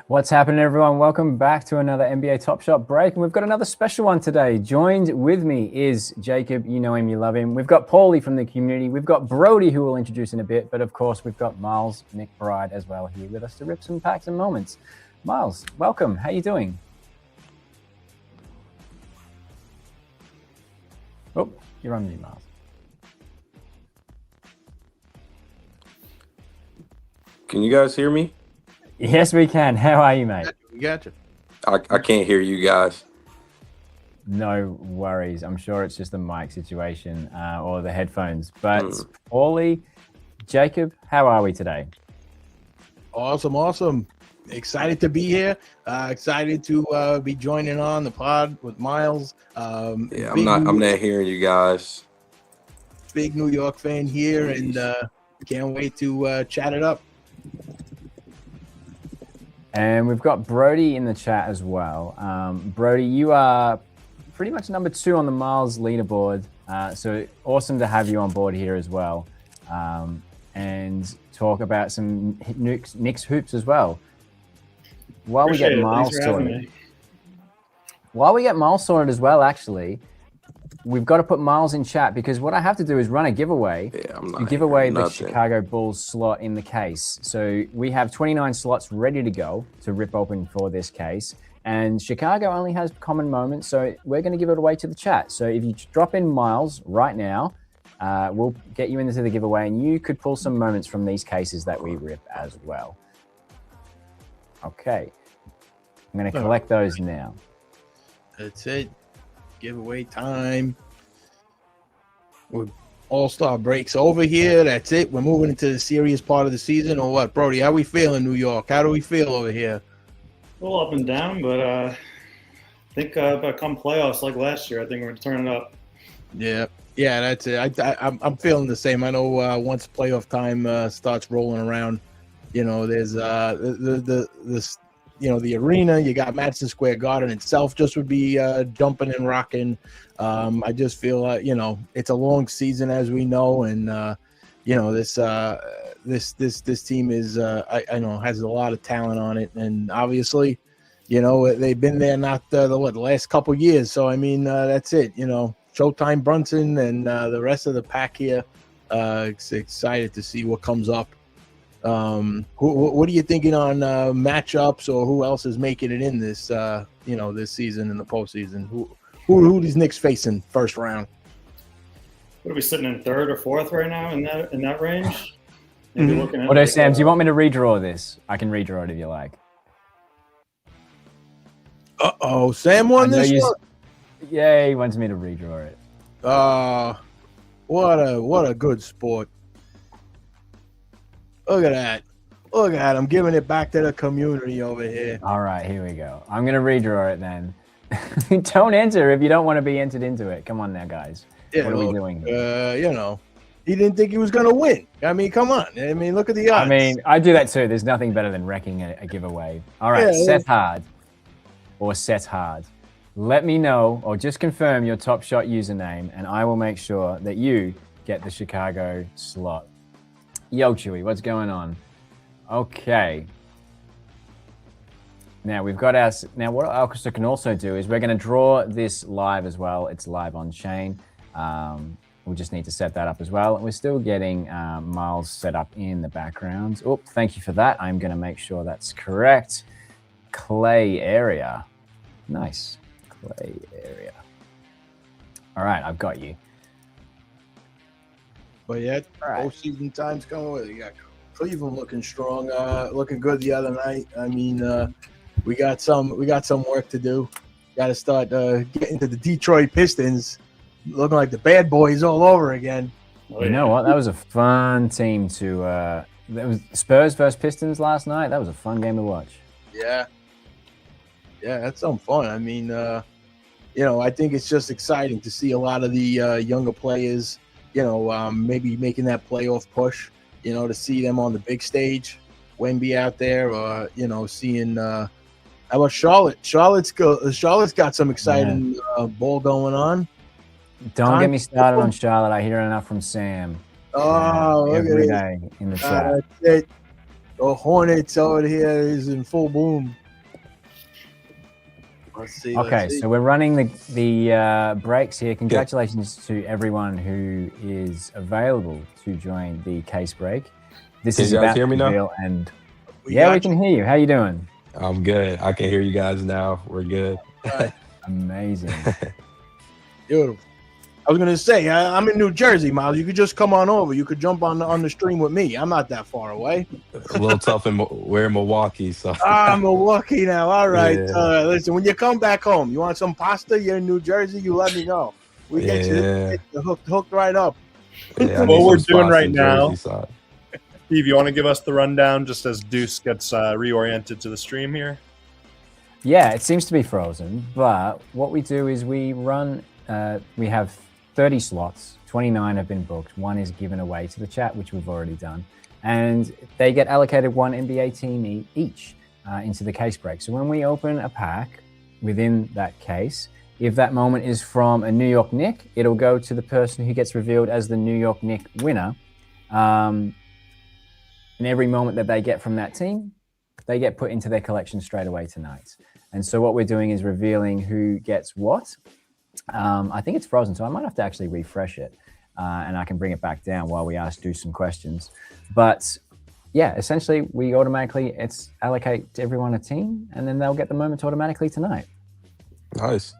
What's happening, everyone? Welcome back to another NBA Top Shot break. And we've got another special one today. Joined with me is Jacob. You know him, you love him. We've got Paulie from the community. We've got Brody, who we'll introduce in a bit. But of course, we've got Miles McBride as well here with us to rip some packs and moments. Miles, welcome. How you doing? Oh, you're on mute, Miles. Can you guys hear me? Yes, we can. How are you, mate? We got you. I can't hear you guys. No worries. I'm sure it's just the mic situation or the headphones. But Paulie, Jacob, how are we today? Awesome. Excited to be here. Excited to be joining on the pod with Miles. I'm not hearing you guys. Big New York fan here, and can't wait to chat it up. And we've got Brody in the chat as well. Brody, you are pretty much number 2 on the Miles leaderboard. So awesome to have you on board here as well. And talk about some Knicks hoops as well. While we get Miles sorted as well, actually, we've got to put Miles in chat because what I have to do is run a giveaway to give away the Chicago Bulls slot in the case. So we have 29 slots ready to go to rip open for this case. And Chicago only has common moments, so we're going to give it away to the chat. So if you drop in Miles right now, we'll get you into the giveaway and you could pull some moments from these cases that we rip as well. Okay. I'm going to collect those now. That's it. Giveaway time. With All-Star breaks over here. That's it. We're moving into the serious part of the season, or what, Brody? How we feel in New York? How do we feel over here? A little up and down, but I think come playoffs like last year, I think we're going to turn it up. Yeah, that's it. I'm feeling the same. I know once playoff time starts rolling around, there's the arena, you got Madison Square Garden itself just would be jumping and rocking. I just feel it's a long season, as we know, and this team is I know has a lot of talent on it, and obviously they've been there not the last couple years, so I mean that's it. Showtime, Brunson, and the rest of the pack here. Excited to see what comes up. What are you thinking on matchups, or who else is making it in this this season in the postseason? Who these Knicks facing first round? What are we sitting in 3rd or 4th right now in that range? Maybe looking at Sam, do you want me to redraw this? I can redraw it if you like. Sam won this one. Yeah, he wants me to redraw it. What a good sport. Look at that. I'm giving it back to the community over here. All right, here we go. I'm going to redraw it then. Don't enter if you don't want to be entered into it. Come on now, guys. Yeah, what are we doing? He didn't think he was going to win. I mean, come on. I mean, look at the odds. I mean, I do that too. There's nothing better than wrecking a giveaway. All right, set hard or set hard. Let me know or just confirm your Top Shot username, and I will make sure that you get the Chicago slot. Yo, Chewy, what's going on? Okay. Now we've got our. Now what Orchestra can also do is we're going to draw this live as well. It's live on chain. We'll just need to set that up as well. We're still getting Miles set up in the background. Oh, thank you for that. I'm going to make sure that's correct. Clay area. Nice. Clay area. All right, I've got you. But yeah, postseason time's coming with it. You got Cleveland looking strong, looking good the other night. I mean, we got some work to do. Got to start getting to the Detroit Pistons, looking like the bad boys all over again. You know what? That was a fun team to. That was Spurs versus Pistons last night. That was a fun game to watch. Yeah, that's some fun. I mean, I think it's just exciting to see a lot of the younger players. Maybe making that playoff push, to see them on the big stage, Wemby out there, or, seeing, how about Charlotte? Charlotte's got some exciting ball going on. Don't get me started on Charlotte. I hear enough from Sam. Every day in the chat. That's it. The Hornets over here is in full boom. Let's see. Okay, so we're running the breaks here. Congratulations to everyone who is available to join the case break. This Can is you guys about hear me to now? reveal, and we can hear you. How you doing? I'm good. I can hear you guys now. We're good. Right. Amazing. Beautiful. I was gonna say I'm in New Jersey, Miles. You could just come on over. You could jump on the stream with me. I'm not that far away. A little tough we're in Milwaukee, so Milwaukee now. All right. Yeah. Listen, when you come back home, you want some pasta? You're in New Jersey. You let me know. We get you hooked right up. Yeah, What we're doing right now, Jersey, so. Steve, you want to give us the rundown just as Deuce gets reoriented to the stream here? Yeah, it seems to be frozen, but what we do is we run. We have 30 slots. 29 have been booked. One is given away to the chat, which we've already done, and they get allocated one NBA team each into the case break. So when we open a pack within that case, if that moment is from a New York Knick, it'll go to the person who gets revealed as the New York Knick winner. And every moment that they get from that team, they get put into their collection straight away tonight. And so what we're doing is revealing who gets what. I think it's frozen, so I might have to actually refresh it, and I can bring it back down while we do some questions. But yeah, essentially, we automatically allocate to everyone a team, and then they'll get the moments automatically tonight. Nice.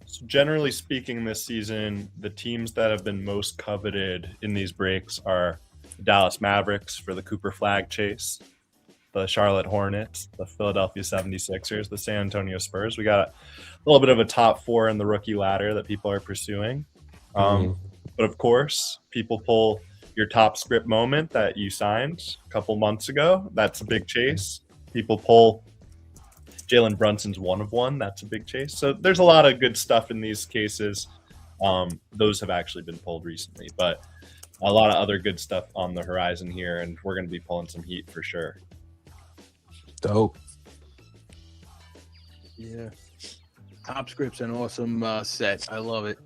So generally speaking, this season, the teams that have been most coveted in these breaks are the Dallas Mavericks for the Cooper Flagg chase, the Charlotte Hornets, the Philadelphia 76ers, the San Antonio Spurs. We got a little bit of a top four in the rookie ladder that people are pursuing. But of course, people pull your top script moment that you signed a couple months ago. That's a big chase. People pull Jalen Brunson's 1 of 1. That's a big chase. So there's a lot of good stuff in these cases. Those have actually been pulled recently, but a lot of other good stuff on the horizon here, and we're going to be pulling some heat for sure. Dope. Yeah. Top Script's an awesome set. I love it.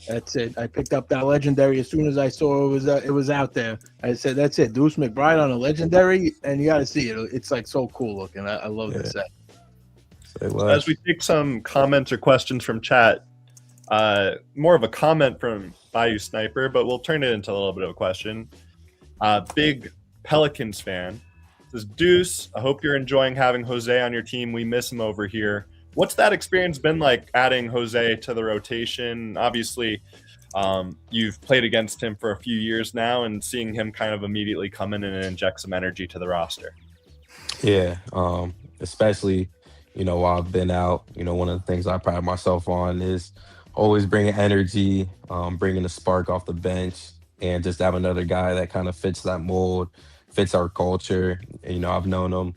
That's it. I picked up that legendary as soon as I saw it was out there. I said, that's it. Deuce McBride on a legendary, and you got to see it. It's like so cool looking. I love the set. As we take some comments or questions from chat, more of a comment from Bayou Sniper, but we'll turn it into a little bit of a question. Big Pelicans fan says, Deuce, I hope you're enjoying having Jose on your team. We miss him over here. What's that experience been like adding Jose to the rotation? Obviously, you've played against him for a few years now, and seeing him kind of immediately come in and inject some energy to the roster. Yeah, especially, while I've been out, one of the things I pride myself on is always bringing energy, bringing a spark off the bench, and just have another guy that kind of fits that mold, fits our culture. I've known him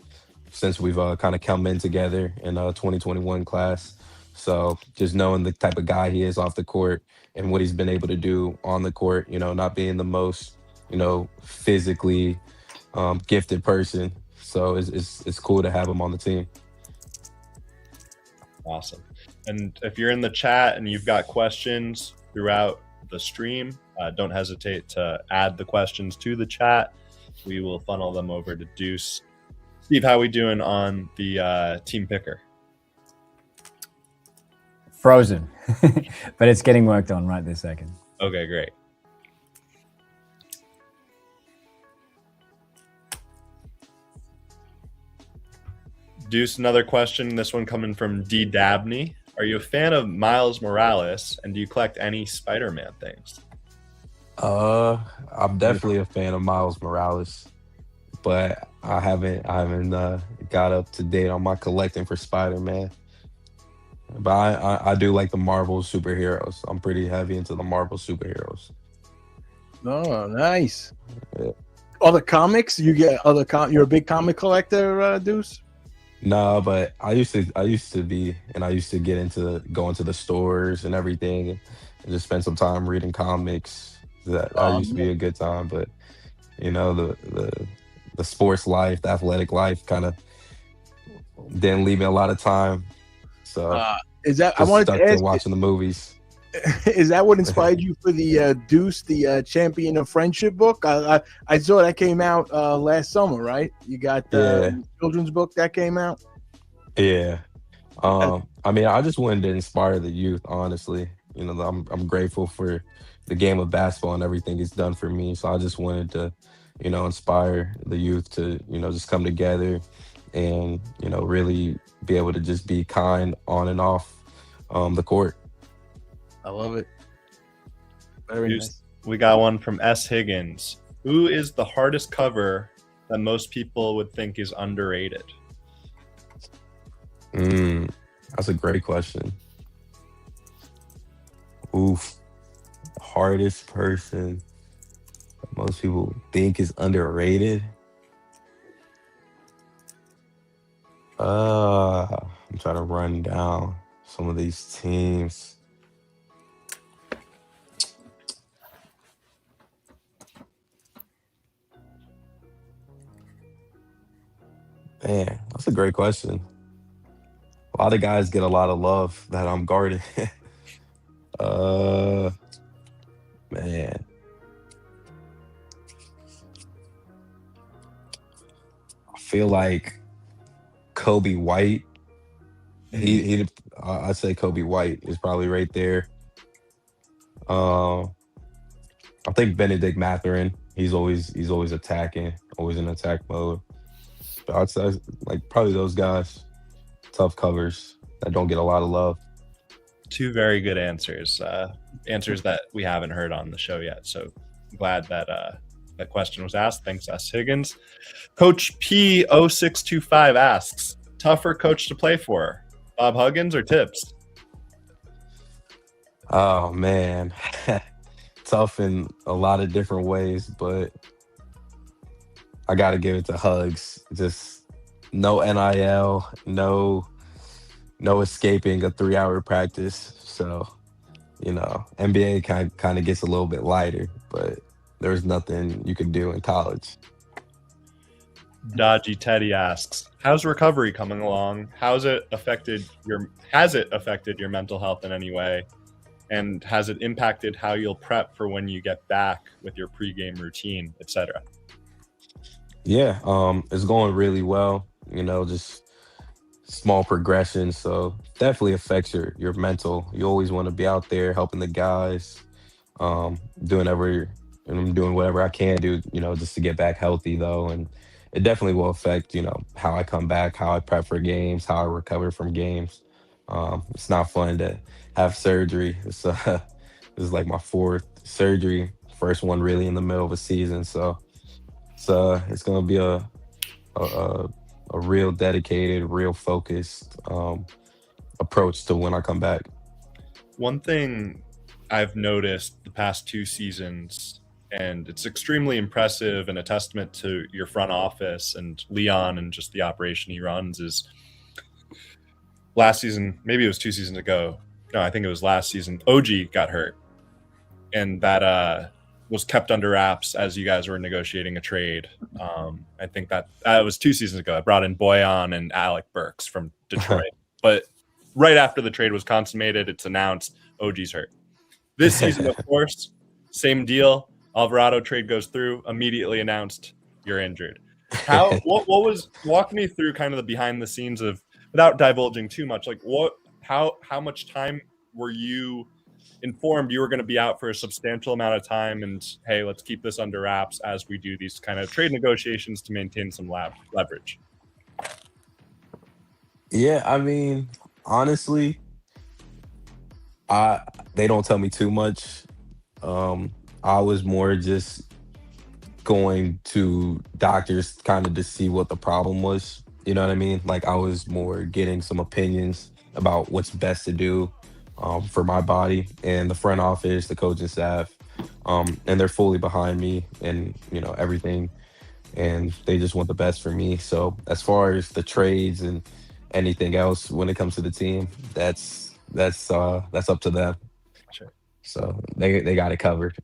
since we've kind of come in together in 2021 class. So just knowing the type of guy he is off the court and what he's been able to do on the court, not being the most, physically gifted person. So it's cool to have him on the team. Awesome. And if you're in the chat and you've got questions throughout the stream, don't hesitate to add the questions to the chat. We will funnel them over to Deuce. Steve, how are we doing on the team picker? Frozen, but it's getting worked on right this second. Okay, great. Deuce, another question. This one coming from D. Dabney. Are you a fan of Miles Morales, and do you collect any Spider-Man things? I'm definitely a fan of Miles Morales, but I haven't got up to date on my collecting for Spider-Man. But I do like the Marvel superheroes. I'm pretty heavy into the Marvel superheroes. Oh, nice. Yeah. Other comics? You get other you're a big comic collector, Deuce? No, but I used to be, and I used to get into going to the stores and everything, and just spend some time reading comics. That used to be a good time, but the sports life, the athletic life, kind of didn't leave me a lot of time. So is that I wanted to ask watching the movies? Is that what inspired you for the Deuce, the Champion of Friendship book? I saw that came out last summer, right? You got the children's book that came out. Yeah, I mean, I just wanted to inspire the youth, honestly. You know, I'm grateful for the game of basketball and everything it's done for me. So I just wanted to, you know, inspire the youth to, you know, just come together and, you know, really be able to just be kind on and off the court. I love it. Very nice. We got one from S. Higgins. Who is the hardest cover that most people would think is underrated? That's a great question. Oof. Hardest person that most people think is underrated. I'm trying to run down some of these teams. Man, that's a great question. A lot of guys get a lot of love that I'm guarding. Man. I feel like Kobe White. I'd say Kobe White is probably right there. I think Benedict Mathurin. He's always attacking, always in attack mode. But I'd say like probably those guys. Tough covers that don't get a lot of love. Two very good answers. Answers that we haven't heard on the show yet. So glad that that question was asked. Thanks, S. Higgins. Coach P0625 asks, tougher coach to play for, Bob Huggins or Tibbs? Oh man, tough in a lot of different ways, but I got to give it to Hugs. Just no NIL, no escaping a 3-hour practice. So, you know, NBA kind of gets a little bit lighter, but there's nothing you can do in college. Dodgy Teddy asks, how's recovery coming along? Has it affected your mental health in any way? And has it impacted how you'll prep for when you get back with your pregame routine, etc.? Yeah, it's going really well. You know, just small progression. So definitely affects your mental. You always want to be out there helping the guys, doing whatever I can do, you know, just to get back healthy though. And it definitely will affect, you know, how I come back, how I prep for games, how I recover from games. It's not fun to have surgery. This is like my 4th surgery, first one really in the middle of a season. So it's gonna be a real dedicated, real focused approach to when I come back. One thing I've noticed the past 2 seasons, and it's extremely impressive and a testament to your front office and Leon and just the operation he runs, is last season, maybe it was 2 seasons ago. No, I think it was last season. OG got hurt. And that was kept under wraps as you guys were negotiating a trade. I think that was 2 seasons ago. I brought in Boyan and Alec Burks from Detroit. But right after the trade was consummated, it's announced OG's hurt. This season, of course, same deal. Alvarado trade goes through, immediately announced you're injured. Walk me through kind of the behind the scenes of, without divulging too much, like how much time were you informed you were going to be out for a substantial amount of time, and hey, let's keep this under wraps as we do these kind of trade negotiations to maintain some leverage? Yeah, I mean, honestly, they don't tell me too much. I was more just going to doctors kind of to see what the problem was. You know what I mean? Like, I was more getting some opinions about what's best to do for my body, and the front office, the coaching staff, and they're fully behind me and, you know, everything, and they just want the best for me. So as far as the trades and anything else when it comes to the team, that's up to them. Sure. So they got it covered.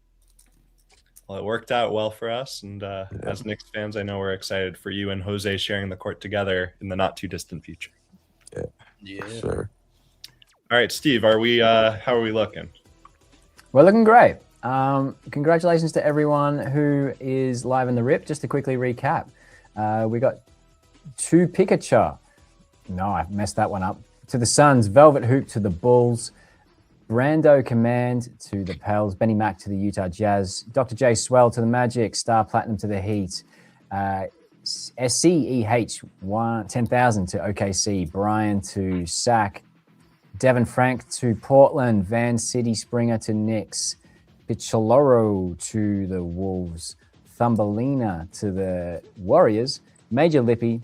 Well, it worked out well for us, and as Knicks fans, I know we're excited for you and Jose sharing the court together in the not too distant future. Yeah, sure. All right, Steve, how are we looking? We're looking great. Congratulations to everyone who is live in the RIP. Just to quickly recap, we got 2 Pikachu. No, I messed that one up. to the Suns, Velvet Hoop to the Bulls, Brando Command to the Pels, Benny Mac to the Utah Jazz, Dr. J Swell to the Magic, Star Platinum to the Heat, SCEH 10,000 to OKC, Brian to SAC, Devin Frank to Portland, Van City Springer to Knicks, Picholoro to the Wolves, Thumbelina to the Warriors, Major Lippy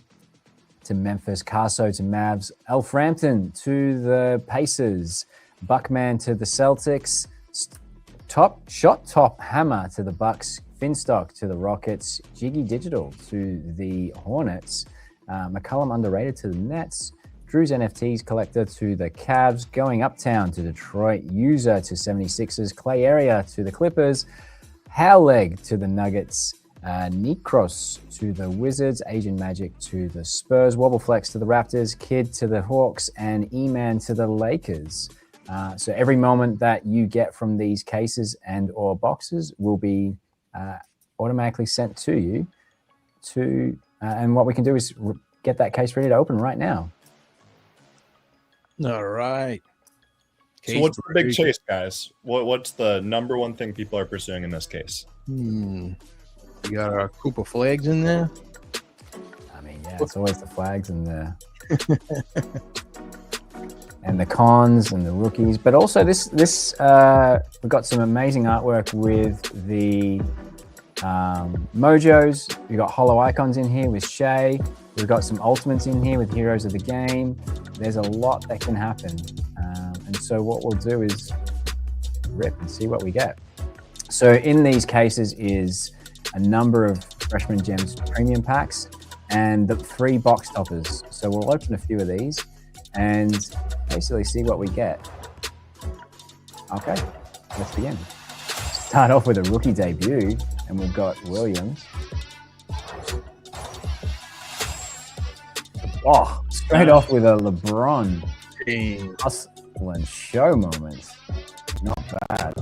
to Memphis, Carso to Mavs, Elf Rampton to the Pacers, Buckman to the Celtics, Top Hammer to the Bucks, Finstock to the Rockets, Jiggy Digital to the Hornets, McCullum Underrated to the Nets, Drew's NFTs Collector to the Cavs, Going Uptown to Detroit, User to 76ers, Clay Area to the Clippers, Howleg to the Nuggets, Necros to the Wizards, Asian Magic to the Spurs, Wobbleflex to the Raptors, Kid to the Hawks, and E-Man to the Lakers. So every moment that you get from these cases and or boxes will be automatically sent to you. And what we can do is get that case ready to open right now. All right. So what's the big chase, guys? What's the number one thing people are pursuing in this case? We got our Cooper Flags in there. I mean, yeah, it's always the flags and the and the cons and the rookies, but also this we've got some amazing artwork with the Mojos. We've got holo icons in here with Shay. We've got some ultimates in here with Heroes of the Game. There's a lot that can happen, and so what we'll do is rip and see what we get. So in these cases is a number of Freshman Gems premium packs and the 3 box toppers. So we'll open a few of these and basically see what we get. Okay, let's begin. Start off with a rookie debut, and we've got Williams. Oh, straight off with a LeBron hustle and show moment. Not bad.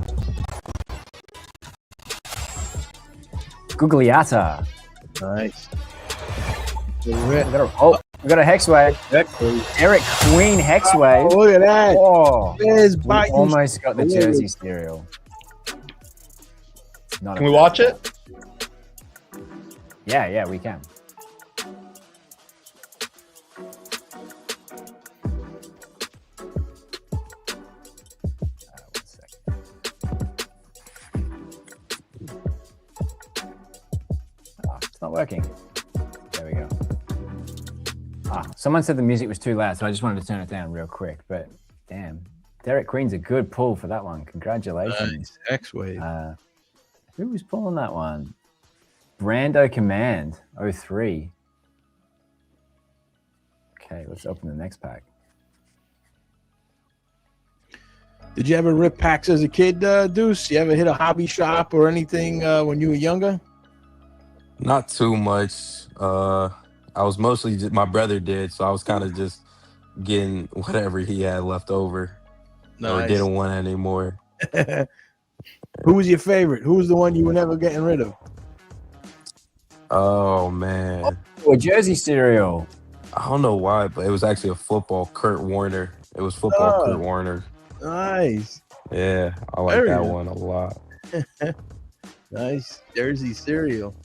Gugliata. Nice. We got a Hexwave. Eric Queen Hexwave. Oh, look at that. Oh, we almost got the jersey serial. Can we watch it? Yeah, we can. It's not working. There we go. Someone said the music was too loud, so I just wanted to turn it down real quick. But damn, Derek Queen's a good pull for that one. Congratulations. Nice. X-Wave. Who was pulling that one? Brando Command 03. Okay, let's open the next pack. Did you ever rip packs as a kid, Deuce? You ever hit a hobby shop or anything when you were younger? Not too much. I was mostly just, my brother did, so I was kind of just getting whatever he had left over. Nice. Or didn't want anymore. Who was your favorite? Who was the one you were never getting rid of? Oh, man. Oh, a jersey cereal. I don't know why, but it was actually a football Kurt Warner. It was football Kurt Warner. Nice. Yeah, I like that one a lot. Nice. Jersey cereal.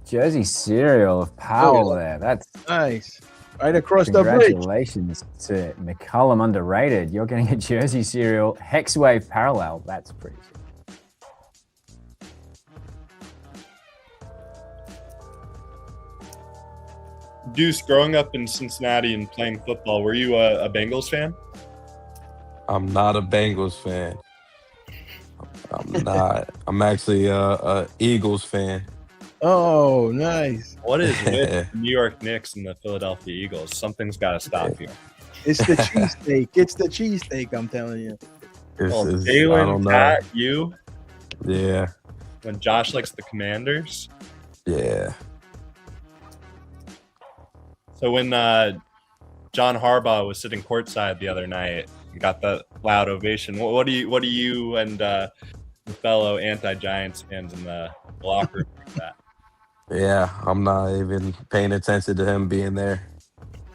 Jersey cereal of Powell there. That's nice. Right across the bridge. Congratulations to McCullum Underrated. You're getting a jersey cereal Hexwave parallel. That's pretty sick. Deuce, growing up in Cincinnati and playing football, were you a Bengals fan? I'm not a Bengals fan. I'm not. I'm actually a Eagles fan. Oh, nice. What is with the New York Knicks and the Philadelphia Eagles? Something's got to stop here. It's the cheesesteak. It's the cheesesteak, I'm telling you. Jalen, Pat, you? Yeah. When Josh likes the Commanders? Yeah. So when John Harbaugh was sitting courtside the other night, you got that loud ovation. What do you and the fellow anti-Giants fans in the locker room think of that? Yeah, I'm not even paying attention to him being there.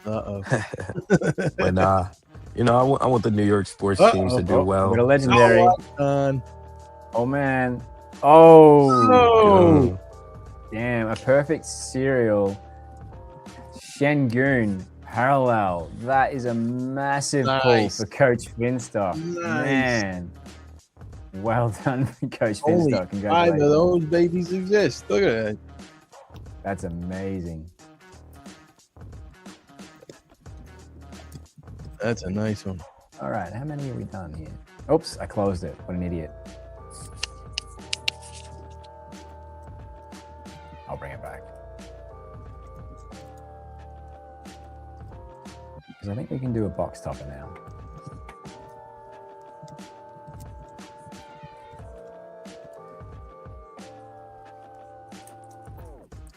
Uh-oh. But nah, I want the New York sports teams to do well. With a legendary. Oh, oh man. Oh. no. Damn, a perfect serial. Shengun parallel. That is a massive pull for Coach Finstock. Man. Well done, Coach Only Finstock. 5 of those babies exist. Look at that. That's amazing. That's a nice one. All right, how many have we done here? Oops, I closed it. What an idiot. I'll bring it back. Because I think we can do a box topper now.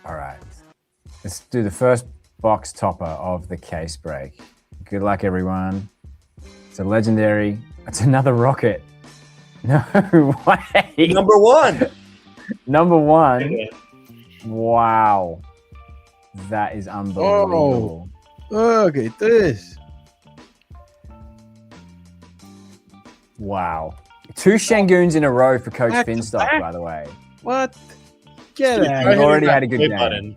All right, let's do the first box topper of the case break. Good luck, everyone. It's a legendary. It's another rocket. No way. Number 1. Number 1. Wow. That is unbelievable. Oh, look at this. Wow. 2 Shenguns in a row for Coach Finstock, by the way. What? Get out. He already had a good game. Button.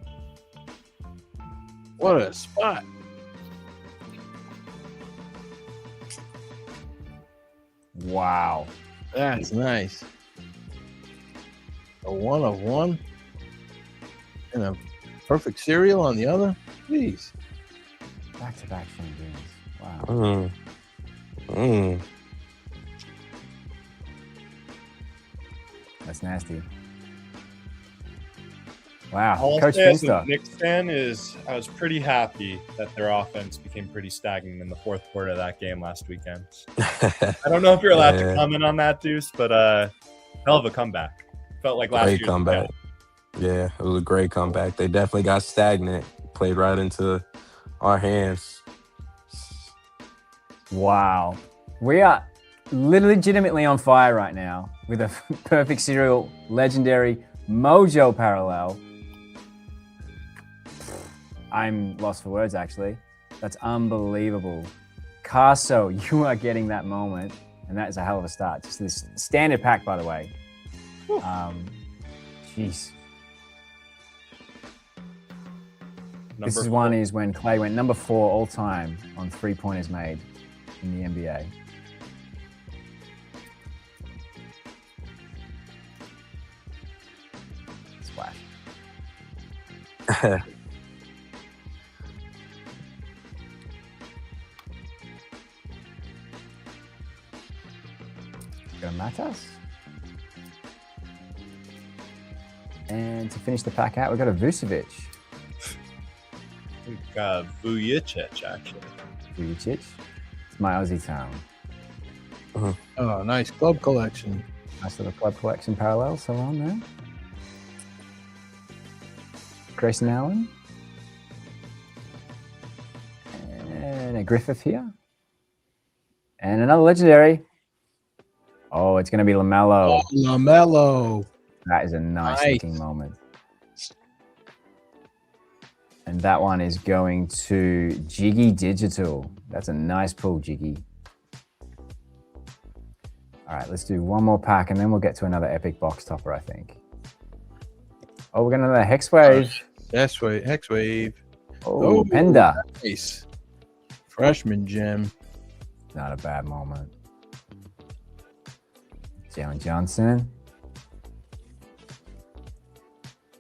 What a spot. Wow. That's nice. A 1 of 1. And a perfect serial on the other. Jeez. Back-to-back Shenguns. Wow. That's nasty. Wow. All Coach I'll say as a Finstock. Knicks fan is I was pretty happy that their offense became pretty stagnant in the fourth quarter of that game last weekend. I don't know if you're allowed to comment on that, Deuce, but hell of a comeback. Felt like last year's comeback. Yeah, it was a great comeback. They definitely got stagnant, played right into our hands. Wow. We are legitimately on fire right now with a perfect serial legendary Mojo parallel. I'm lost for words, actually. That's unbelievable. Carso, you are getting that moment, and that is a hell of a start. Just this standard pack, by the way. Jeez. This is one is when Clay went number 4 all time on 3-pointers made in the NBA. Splash. Go Matas. And to finish the pack out, we've got a Vucevic. We've got Vujic, actually. Vujic. It's my Aussie town. Oh, nice club collection. Nice little club collection parallel, so on there. Grayson Allen. And a Griffith here. And another legendary. Oh, it's going to be LaMelo. Oh, LaMelo. That is a nice looking moment. And that one is going to Jiggy Digital. That's a nice pull, Jiggy. All right, let's do one more pack and then we'll get to another epic box topper, I think. Oh, we're going to another Hex Wave. Hex Wave. Oh, Penda. Nice. Freshman gem. Not a bad moment. Jalen Johnson.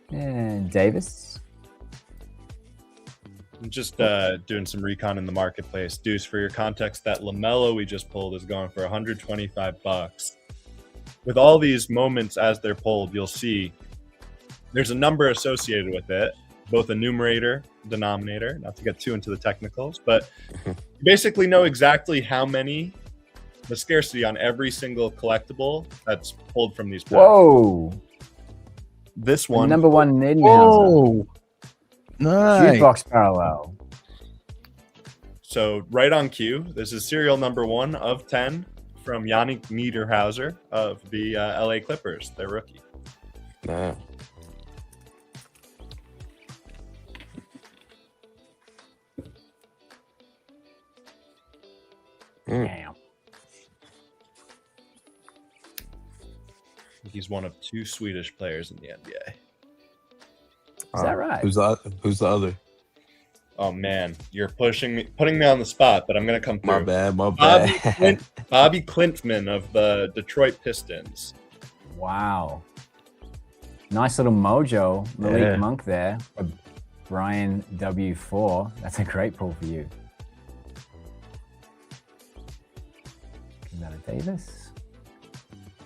And Davis. I'm just doing some recon in the marketplace. Deuce, for your context, that LaMelo we just pulled is going for $125. With all these moments as they're pulled, you'll see there's a number associated with it, both a numerator, denominator, not to get too into the technicals, but you basically know exactly how many, the scarcity on every single collectible that's pulled from these packs. Whoa. This one. Number 1 Nidenhauser. Whoa. Nice. Jukebox parallel. So right on cue, this is serial number 1 of 10 from Yannick Niederhauser of the LA Clippers, their rookie. Nah. he's one of 2 Swedish players in the NBA. Is that right? Who's the other? Oh man, you're putting me on the spot, but I'm gonna come through. My bad. Bobby Klintman of the Detroit Pistons. Wow. Nice little mojo, Malik Monk there. Brian W4. That's a great pull for you. Another Davis.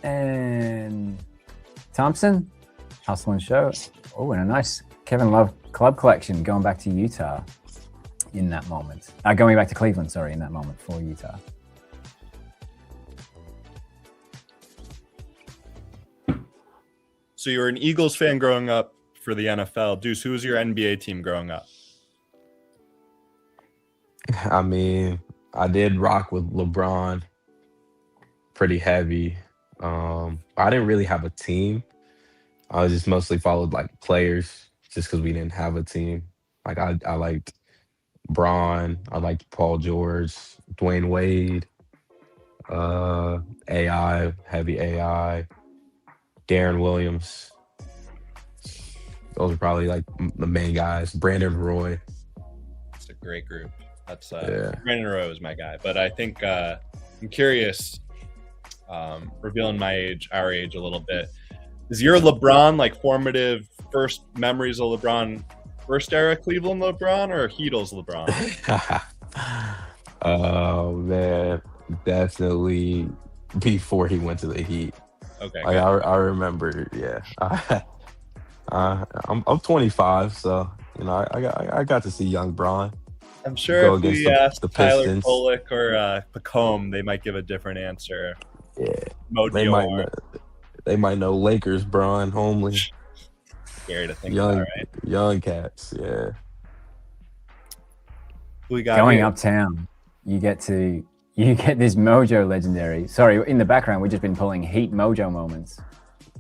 And Thompson. Hustle and Show. Oh, and a nice Kevin Love club collection going back to Utah in that moment. Going back to Cleveland, sorry, in that moment for Utah. So you were an Eagles fan growing up for the NFL. Deuce, who was your NBA team growing up? I mean, I did rock with LeBron pretty heavy. I didn't really have a team. I just mostly followed like players just because we didn't have a team. Like I liked Bron, I liked Paul George, Dwayne Wade, heavy AI, Darren Williams. Those are probably like the main guys. Brandon Roy. It's a great group. That's Brandon Roy is my guy. But I think I'm curious, revealing our age a little bit. Is your LeBron like formative first memories of LeBron, first era Cleveland LeBron or Heatles LeBron? Oh man, definitely before he went to the Heat. Okay. Like, I remember, I'm 25, so you know I got to see young Bron. I'm sure if we asked the Tyler Pistons. Pollock or Pacome, they might give a different answer. Yeah, they might know Lakers Bron Homely. Scary to think young, about, right? Young cats, yeah. Who we got going here? uptown, you get this Mojo legendary. Sorry, in the background, we've just been pulling Heat Mojo moments.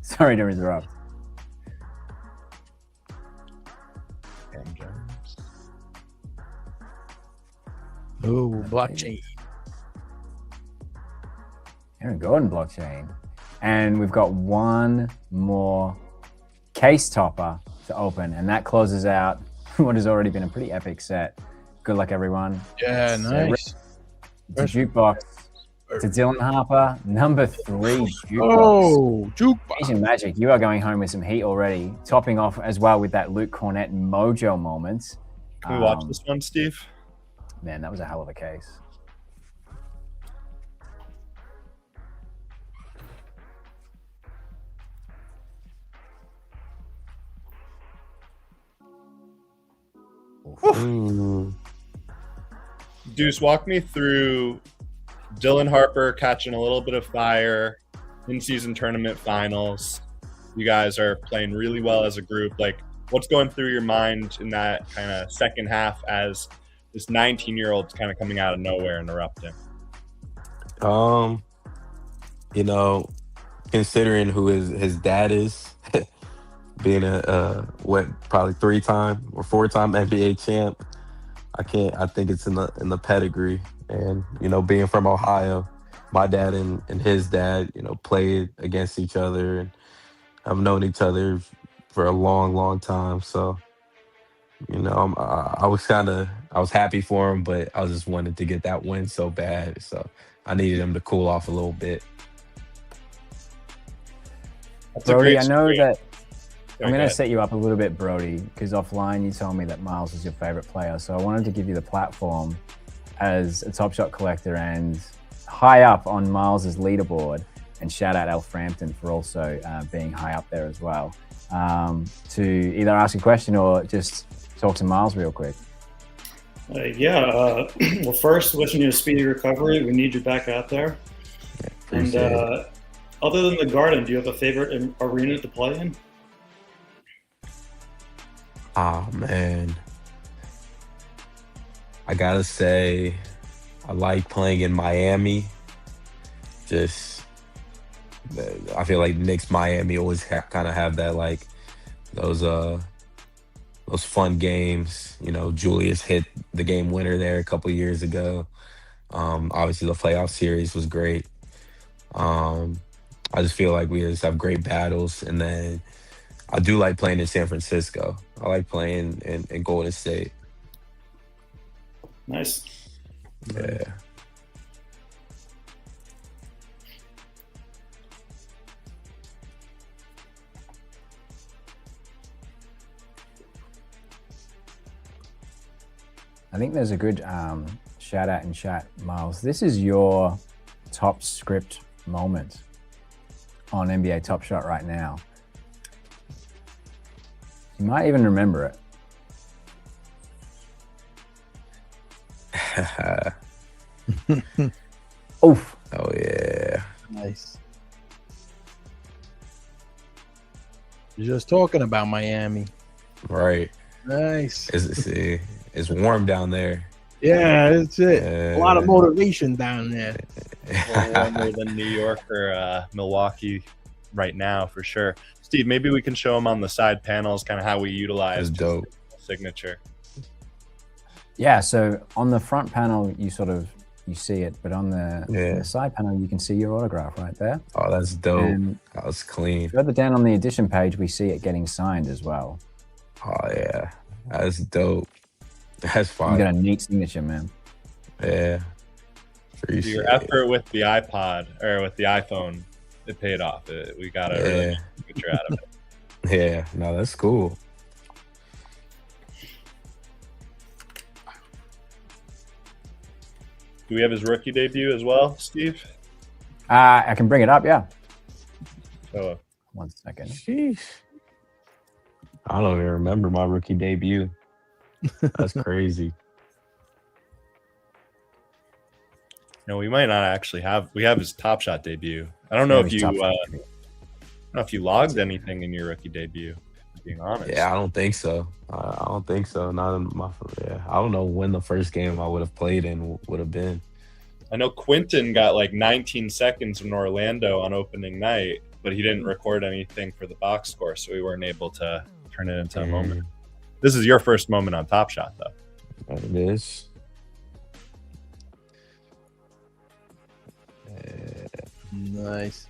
Sorry to interrupt. Oh, blockchain. Aaron Gordon blockchain. And we've got one more case topper to open, and that closes out what has already been a pretty epic set. Good luck, everyone. Yeah, nice. To Jukebox. To Dylan Harper, number 3 Jukebox. Oh, Jukebox. Asian Magic, you are going home with some heat already. Topping off as well with that Luke Cornett Mojo moment. Can we watch this one, Steve? Man, that was a hell of a case. Deuce, walk me through Dylan Harper catching a little bit of fire in-season tournament finals. You guys are playing really well as a group. Like, what's going through your mind in that kind of second half as this 19-year-old's kind of coming out of nowhere and erupting? You know, considering who his dad is, being probably 3-time or 4-time NBA champ, I think it's in the pedigree. And, you know, being from Ohio, my dad and his dad, you know, played against each other and have known each other for a long, long time. So, you know, I was happy for him, but I just wanted to get that win so bad. So I needed him to cool off a little bit. Brody, I know that I'm going to set you up a little bit, Brody, because offline you told me that Miles is your favorite player. So I wanted to give you the platform as a Top Shot collector and high up on Miles's leaderboard, and shout out Elf Frampton for also being high up there as well, to either ask a question or just talk to Miles real quick. Well, first, wishing you a speedy recovery. We need you back out there. And other than the Garden, do you have a favorite arena to play in? Oh, man. I gotta say, I like playing in Miami. I feel like Knicks Miami always kind of have that, like, those fun games. You know, Julius hit the game winner there a couple years ago. Obviously, the playoff series was great. I I just feel like we just have great battles. And then I do like playing in San Francisco. I like playing in Golden State. Nice. Yeah. I think there's a good shout out in chat, Miles. This is your top script moment on NBA Top Shot right now. You might even remember it. Oof. Oh, yeah. Nice. You're just talking about Miami. Right. Nice. It's warm down there. Yeah, that's it. A lot of motivation down there. Warmer than New York or Milwaukee right now, for sure. Steve, maybe we can show them on the side panels kind of how we utilize dope signature. Yeah, so on the front panel, you see it, but on the side panel, you can see your autograph right there. Oh, that's dope. And that was clean. Further down on the edition page, we see it getting signed as well. Oh, yeah. That's dope. That's fine. You got a neat signature, man. Yeah. Appreciate Your effort with the iPod or with the iPhone, it paid off. We got a really good picture out of it. Yeah, no, that's cool. Do we have his rookie debut as well, Steve? I can bring it up, yeah. So, 1 second. Sheesh. I don't even remember my rookie debut. That's crazy. No, we might not actually have. We have his Top Shot debut. I don't know if you. I don't know if you logged anything in your rookie debut. Being honest. Yeah, I don't think so. I don't think so. Not in my. Yeah, I don't know when the first game I would have played in would have been. I know Quentin got like 19 seconds in Orlando on opening night, but he didn't record anything for the box score, so we weren't able to turn it into a moment. This is your first moment on Top Shot, though. It is. Nice.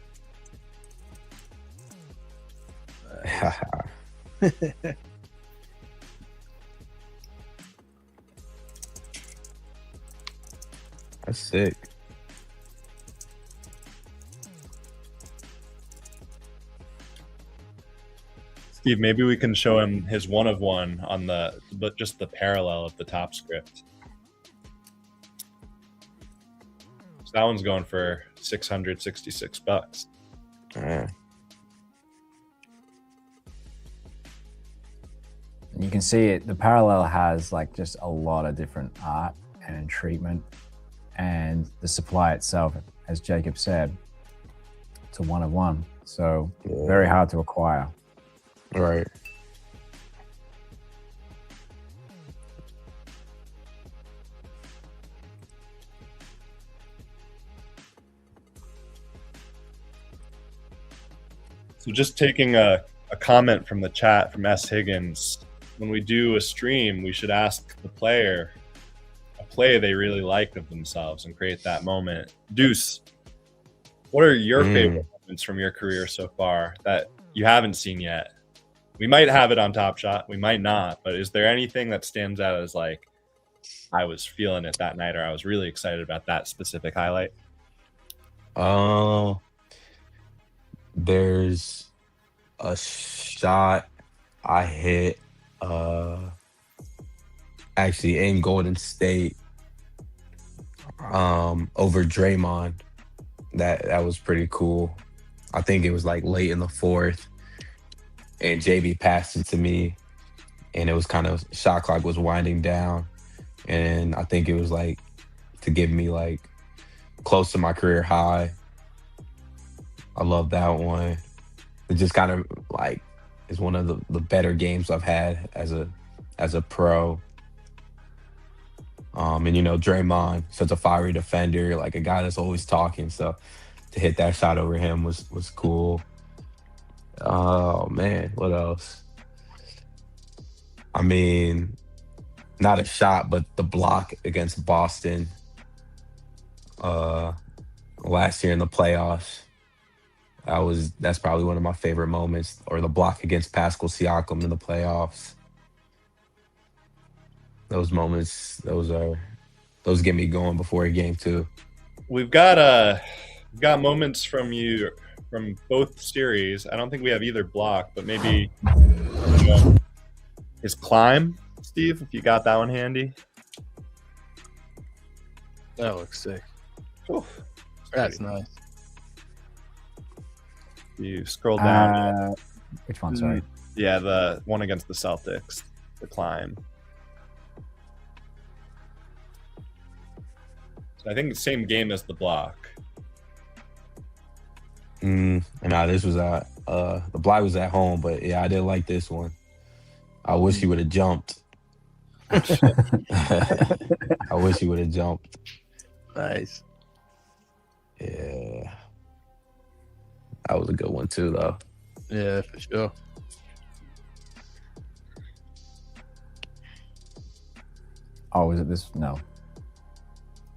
That's sick. Steve, maybe we can show him his one of one on just the parallel of the top script. So that one's going for $666. You can see it. The parallel has like just a lot of different art and treatment, and the supply itself, as Jacob said, it's a one of one. So very hard to acquire. Right. So just taking a comment from the chat from S. Higgins, when we do a stream, we should ask the player a play they really like of themselves and create that moment. Deuce, what are your favorite moments from your career so far that you haven't seen yet? We might have it on Top Shot, we might not, but is there anything that stands out as like, I was feeling it that night, or I was really excited about that specific highlight? There's a shot I hit actually in Golden State over Draymond. That was pretty cool. I think it was like late in the fourth, and JB passed it to me, and it was kind of shot clock was winding down, and I think it was like to give me like close to my career high. I love that one. It just kind of like is one of the better games I've had as a pro. And you know, Draymond, such a fiery defender, like a guy that's always talking. So to hit that shot over him was cool. Oh man, what else? I mean, not a shot, but the block against Boston last year in the playoffs. That's probably one of my favorite moments, or the block against Pascal Siakam in the playoffs. Those moments, those get me going before a game too. We've got moments from you from both series. I don't think we have either block, but maybe his climb, Steve, if you got that one handy. That looks sick. Oof, that's nice. You scroll down. Which one? Sorry. Yeah, the one against the Celtics, the climb. So I think the same game as the block. Nah, this was the block was at home, but yeah, I didn't like this one. I wish he would have jumped. I wish he would have jumped. Nice. Yeah. That was a good one too, though. Yeah, for sure. Oh, was it this? No.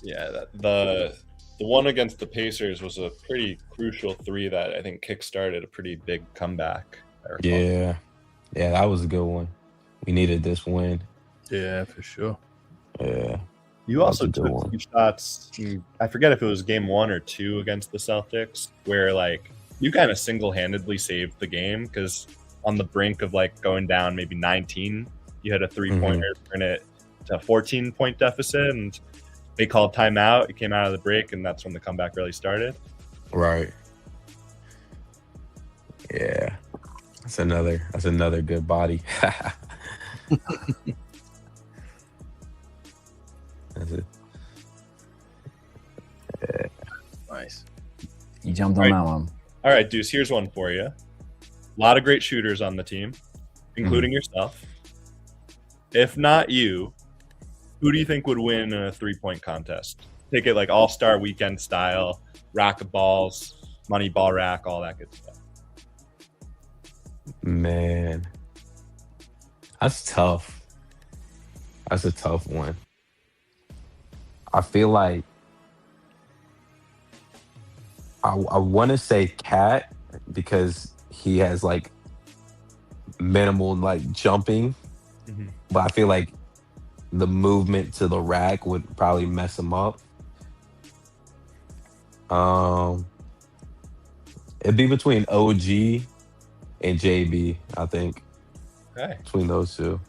Yeah, the one against the Pacers was a pretty crucial three that I think kickstarted a pretty big comeback. Yeah, that was a good one. We needed this win. Yeah, for sure. Yeah. You also took a few shots. I forget if it was game 1 or 2 against the Celtics, where like you kind of single-handedly saved the game because on the brink of like going down maybe 19, you had a three-pointer turn it to a 14-point deficit, and they called timeout. You came out of the break, and that's when the comeback really started. Right. Yeah. That's another good body. That's it. Yeah. Nice. You jumped on that one. All right, Deuce, here's one for you. A lot of great shooters on the team, including yourself. If not you, who do you think would win in a three-point contest? Take it like all-star weekend style, rack of balls, money ball rack, all that good stuff. Man. That's tough. That's a tough one. I feel like I want to say Cat because he has like minimal like jumping, but I feel like the movement to the rack would probably mess him up. It'd be between OG and JB, I think. Okay. Between those two.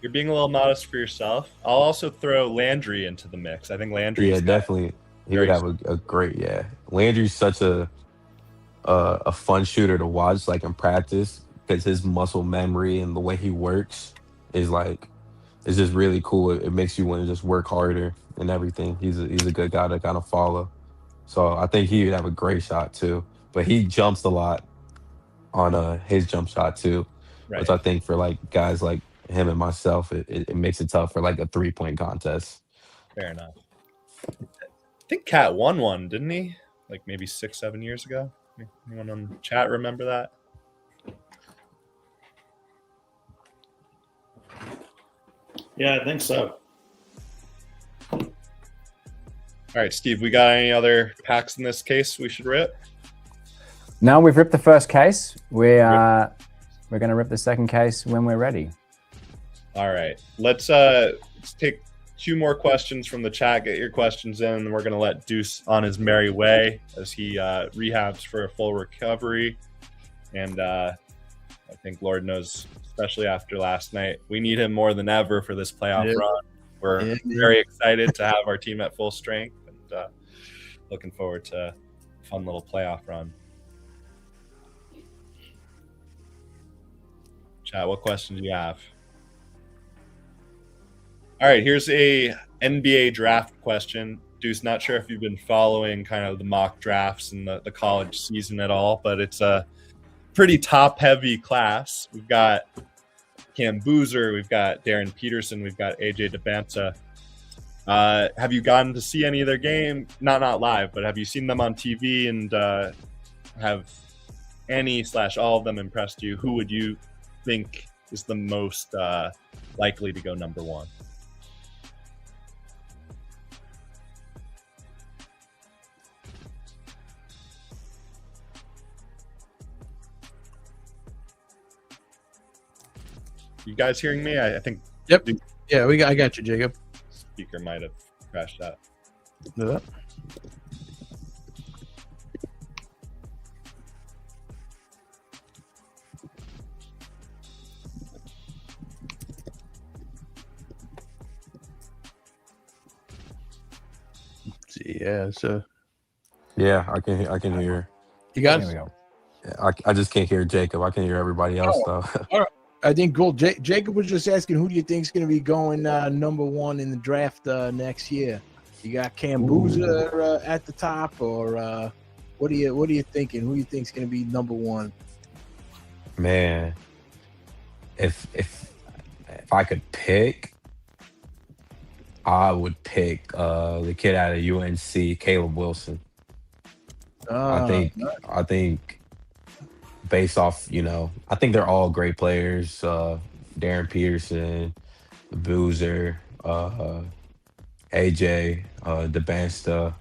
You're being a little modest for yourself. I'll also throw Landry into the mix. I think Landry. Yeah, definitely. He would have a great, yeah. Landry's such a fun shooter to watch, like in practice, because his muscle memory and the way he works is like, it's just really cool. It makes you want to just work harder and everything. He's a good guy to kind of follow. So I think he would have a great shot too. But he jumps a lot on his jump shot too, which I think for like guys like him and myself, it makes it tough for like a 3-point contest. Fair enough. I think Cat won one, didn't he? Like maybe 6-7 years ago. Anyone on chat remember that? Yeah, I think so. All right, Steve, we got any other packs in this case we should rip? No, we've ripped the first case. We're going to rip the second case when we're ready. All right, let's take 2 more questions from the chat. Get your questions in, and we're going to let Deuce on his merry way as he rehabs for a full recovery. And I think Lord knows, especially after last night, we need him more than ever for this playoff run. We're very excited to have our team at full strength, and looking forward to a fun little playoff run. Chat, what questions do you have? All right, here's a NBA draft question. Deuce, not sure if you've been following kind of the mock drafts and the college season at all, but it's a pretty top-heavy class. We've got Cam Boozer, we've got Darren Peterson, we've got AJ DeBanza. Have you gotten to see any of their game? Not live, but have you seen them on TV, and have any/all of them impressed you? Who would you think is the most likely to go number 1? You guys hearing me? I think. Yep. Yeah, I got you, Jacob. Speaker might have crashed out. Yeah. Yeah, so Yeah, I can hear. you guys. There we go. I just can't hear Jacob. I can hear everybody else though. All right. I think cool. Jacob was just asking, who do you think is going to be going number one in the draft next year? You got Boozer at the top, or what are you thinking? Who do you think is going to be number one? Man, if I could pick, I would pick the kid out of UNC, Caleb Wilson. I think based off, I think they're all great players. Darren Peterson, Boozer, AJ, DeBansta.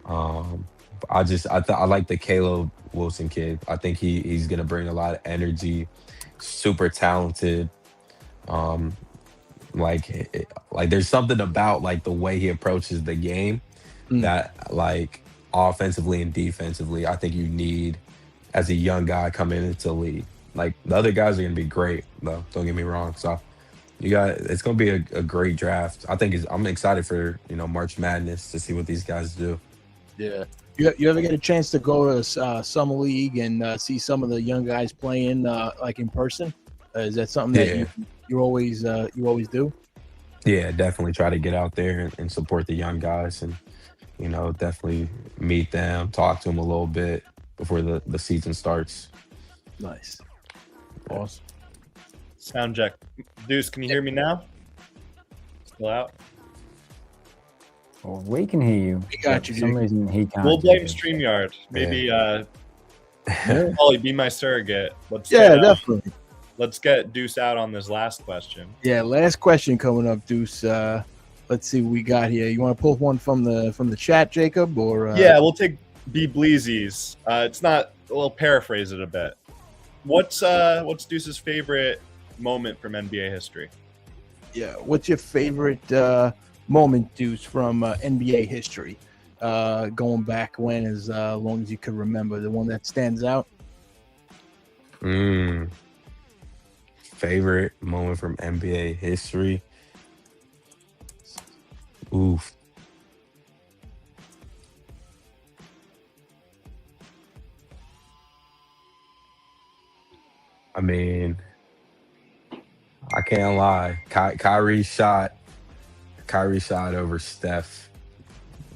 I like the Caleb Wilson kid. I think he's gonna bring a lot of energy. Super talented. Like there's something about like the way he approaches the game that like offensively and defensively, I think you need as a young guy coming into the league. Like the other guys are gonna be great though. Don't get me wrong. So it's gonna be a great draft. I'm excited for March Madness to see what these guys do. Yeah. You ever get a chance to go to Summer League and see some of the young guys playing like in person? Is that something that you always do? Yeah, definitely try to get out there and support the young guys and definitely meet them, talk to them a little bit before the season starts. Nice. Awesome. Sound check. Deuce, can you hear me now? Still out? Well, we can hear you. We got you, For some reason, he can't. We'll blame StreamYard. Maybe Ollie, be my surrogate. Definitely. Let's get Deuce out on this last question. Yeah, last question coming up, Deuce. Let's see what we got here. You want to pull one from the chat, Jacob, or Yeah, we'll take B Bleezy's. It's not. We'll paraphrase it a bit. What's Deuce's favorite moment from NBA history? Yeah, what's your favorite moment, Deuce, from NBA history? Going back when, as long as you could remember, the one that stands out. Favorite moment from NBA history. Oof. I mean, I can't lie. Kyrie shot over Steph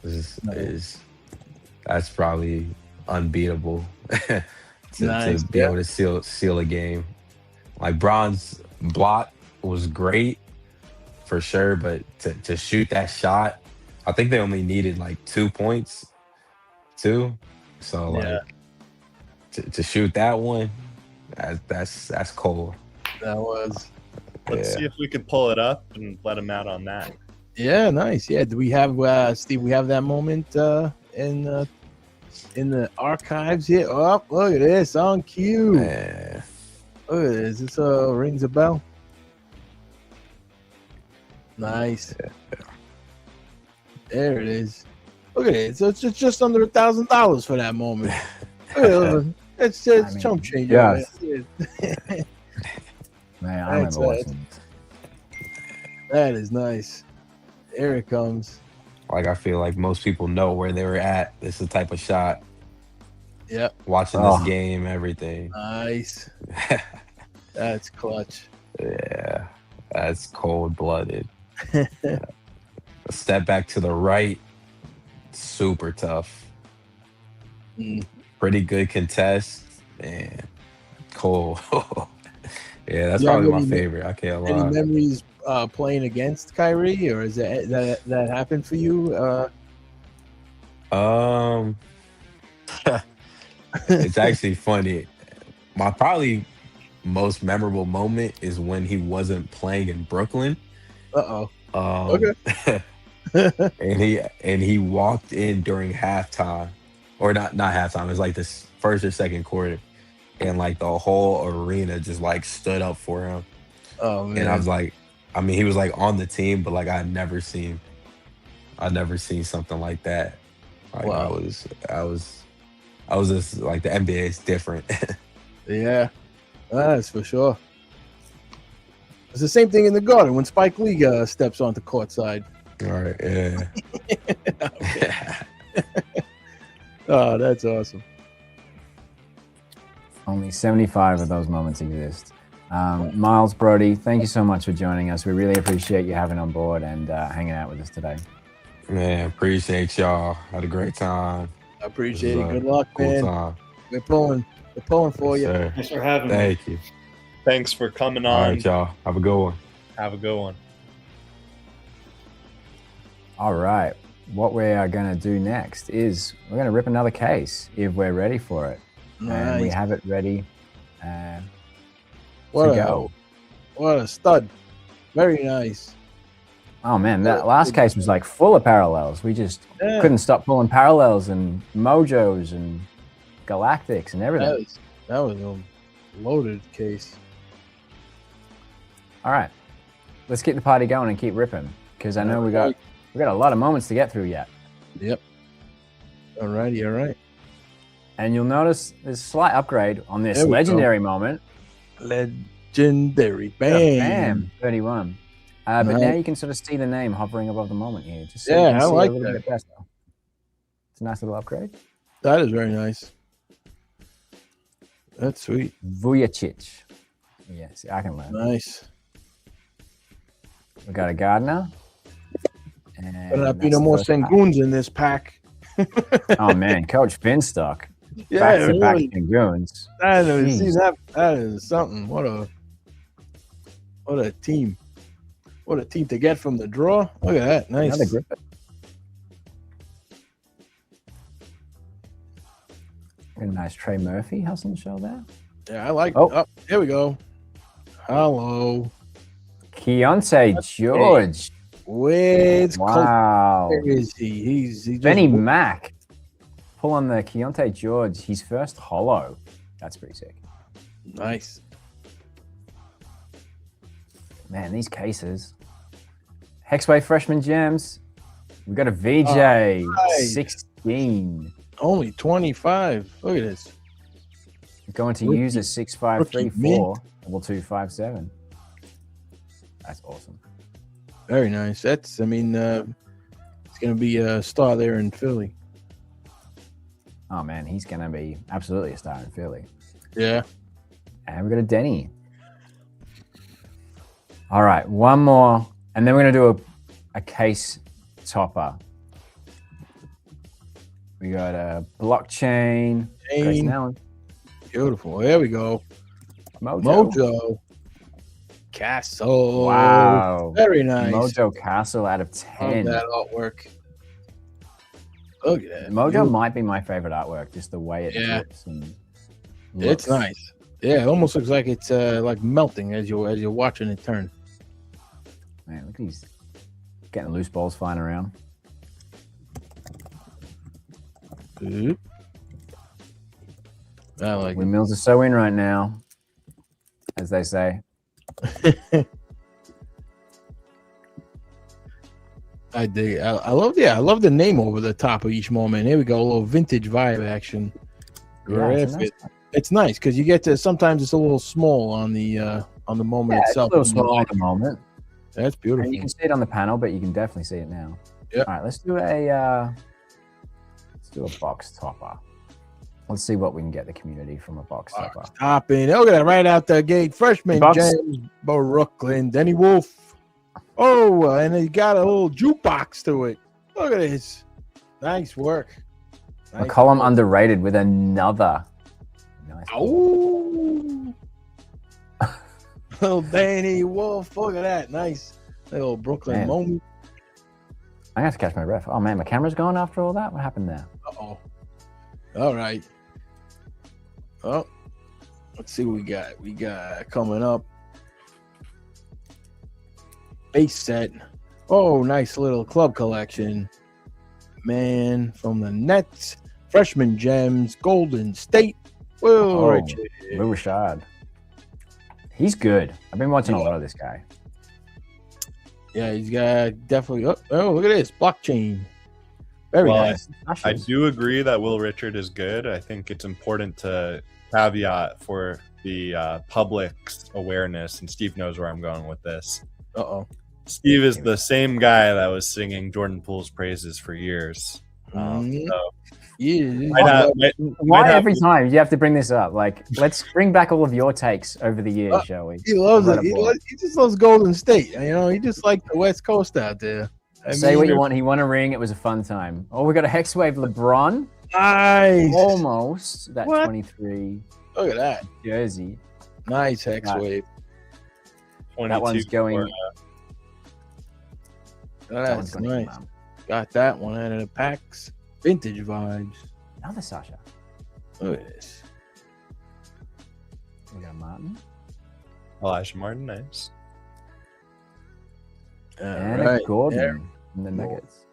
is that's probably unbeatable to be able to seal a game. Like Bron's block was great for sure, but to shoot that shot, I think they only needed like 2 points too. So like to shoot that one, that's cold. That was. Let's see if we could pull it up and let him out on that. Yeah, nice. Yeah, do we have Steve? We have that moment in the archives here. Oh, look at this on cue. Yeah. Look at this. This rings a bell. Nice. There it is. Look at it. So it's just under $1,000 for that moment. It's chump change. Yes. Man, I remember watching. That is nice. There it comes. Like I feel like most people know where they were at. This is the type of shot. Yep. Watching this game, everything. Nice. That's clutch. Yeah. That's cold-blooded. A step back to the right. Super tough. Pretty good contest. Man. Cool. Yeah, that's probably my favorite. I can't lie. Any memories playing against Kyrie, or is that happened for you? It's actually funny. My probably most memorable moment is when he wasn't playing in Brooklyn. Okay. and he walked in during halftime, or not halftime. It was like this first or second quarter, and like the whole arena just like stood up for him. Oh man. And I was like, I mean, he was like on the team, but like I'd never seen something like that. Like Wow. I was just like the NBA is different. Yeah, that's for sure. It's the same thing in the Garden when Spike Lee steps onto court side. All right, yeah. Oh, that's awesome. Only 75 of those moments exist. Miles, Brody, thank you so much for joining us. We really appreciate you having on board and hanging out with us today. Man, appreciate y'all. Had a great time. I appreciate it. Good luck, cool man. Time. We're pulling for you. Sir. Thanks for having me. Thank you. Thanks for coming on. All right, y'all. Have a good one. Have a good one. All right. What we are going to do next is we're going to rip another case if we're ready for it. Nice. And we have it ready to What go. What a stud. Very nice. Oh, man, that last case was like full of parallels. We just couldn't stop pulling parallels and Mojos and Galactics and everything. That was a loaded case. All right. Let's keep the party going and keep ripping because I know we got a lot of moments to get through yet. Yep. All right. And you'll notice there's a slight upgrade on this legendary moment. Legendary. Bam. Bam. 31. But now you can sort of see the name hovering above the moment here. Just so yeah, you can I see like a little that. bit better. It's a nice little upgrade. That is very nice. That's sweet. Vujacic. Yes, I can learn. Nice. We got a Gardner. And Better not be no more Senguns in this pack. Oh, man. Coach Finstock. Yeah, Back-to-back really. Senguns. See that is something. What a team. What a team to get from the draw. Look at that. Nice. Another grip. A nice Trey Murphy hustle show there. Yeah, I like it. Oh, here we go. Hello. Keontae George. Where's Wow. Where is he? He's just Benny Mac. Pull on the Keontae George. His first holo. That's pretty sick. nice. Man, these cases. Hexway freshman gems. We got a VJ. nice. 16. Only 25. Look at this. Going to use a 6534. Level 257. That's awesome. Very nice. It's going to be a star there in Philly. Oh, man, he's going to be absolutely a star in Philly. Yeah. And we got a Deni. All right, one more. And then we're going to do a case topper. We got a blockchain. Grayson Allen. Beautiful. There we go. Mojo. Castle. Wow. Very nice. Mojo Castle out of 10. Love that artwork. Look at that. Mojo might be my favorite artwork, just the way it looks and looks. It's nice. Yeah, it almost looks like it's like melting as you're watching it turn. Man, look at these getting loose balls flying around. Good. I like it. Windmills are so in right now, as they say. I dig it. I love the name over the top of each moment. Here we go, a little vintage vibe action. It's nice because you get to sometimes it's a little small on the moment itself. It's a little small at the moment. That's beautiful. And you can see it on the panel, but you can definitely see it now. Yeah. All right, let's do a box topper. Let's see what we can get the community from a box topper. Topping. Look at that right out the gate. Freshman James Brooklyn, Denny Wolf. Oh, and he got a little jukebox to it. Look at this. Nice work. McCollum underrated with another. Nice. Oh. Little Danny Wolf. Look at that. Nice little Brooklyn moment. I have to catch my breath. Oh, man, my camera's gone after all that? What happened there? Uh-oh. All right. Oh, let's see what we got. We got coming up. Base set. Oh, nice little club collection. Man from the Nets. Freshman Gems. Golden State. Will Lou Rashad. He's good. I've been watching a lot of this guy. Yeah, he's got definitely. Oh, look at this blockchain. Very nice. I do agree that Will Richard is good. I think it's important to caveat for the public's awareness, and Steve knows where I'm going with this. Steve is the same guy that was singing Jordan Poole's praises for years. Why every time you have to bring this up? Like, let's bring back all of your takes over the years, shall we? He loves it. He just loves Golden State. You know, he just like the West Coast out there. Say what you want. He won a ring. It was a fun time. Oh, we got a Hex Wave LeBron. Nice. Almost. That 23. Look at that. Jersey. Nice Hex Wave. That one's going. That's nice. Got that one out of the packs. Vintage vibes. Another Sasha. Look at this. We got Martin. Elijah Martin, nice. And a Gordon in the Nuggets.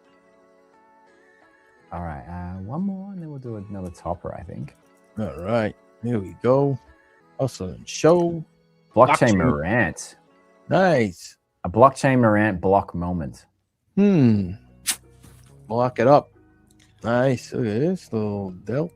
All right, one more, and then we'll do another topper, I think. All right, here we go. Hustle and show. Blockchain Morant. Nice. A Blockchain Morant block moment. Block it up. Nice. Look at this little Delk.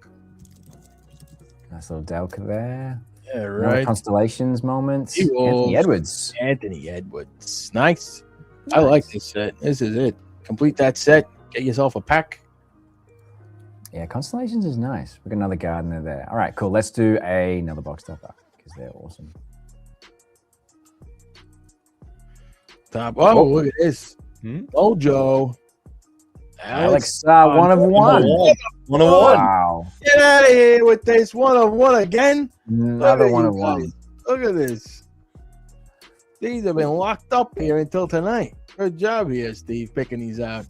Nice little Delk there. Yeah, right. Constellations moment. Anthony Edwards. Anthony Edwards. Nice. I like this set. This is it. Complete that set. Get yourself a pack. Yeah, Constellations is nice. We got another Gardener there. All right, cool. Let's do another box topper because they're awesome. Top. Oh, look at this. Mojo. Alex, 1 of 1. 1 of 1. Wow. Get out of here with this 1 of 1 again. Another 1 of 1. Look at this. These have been locked up here until tonight. Good job here, Steve, picking these out.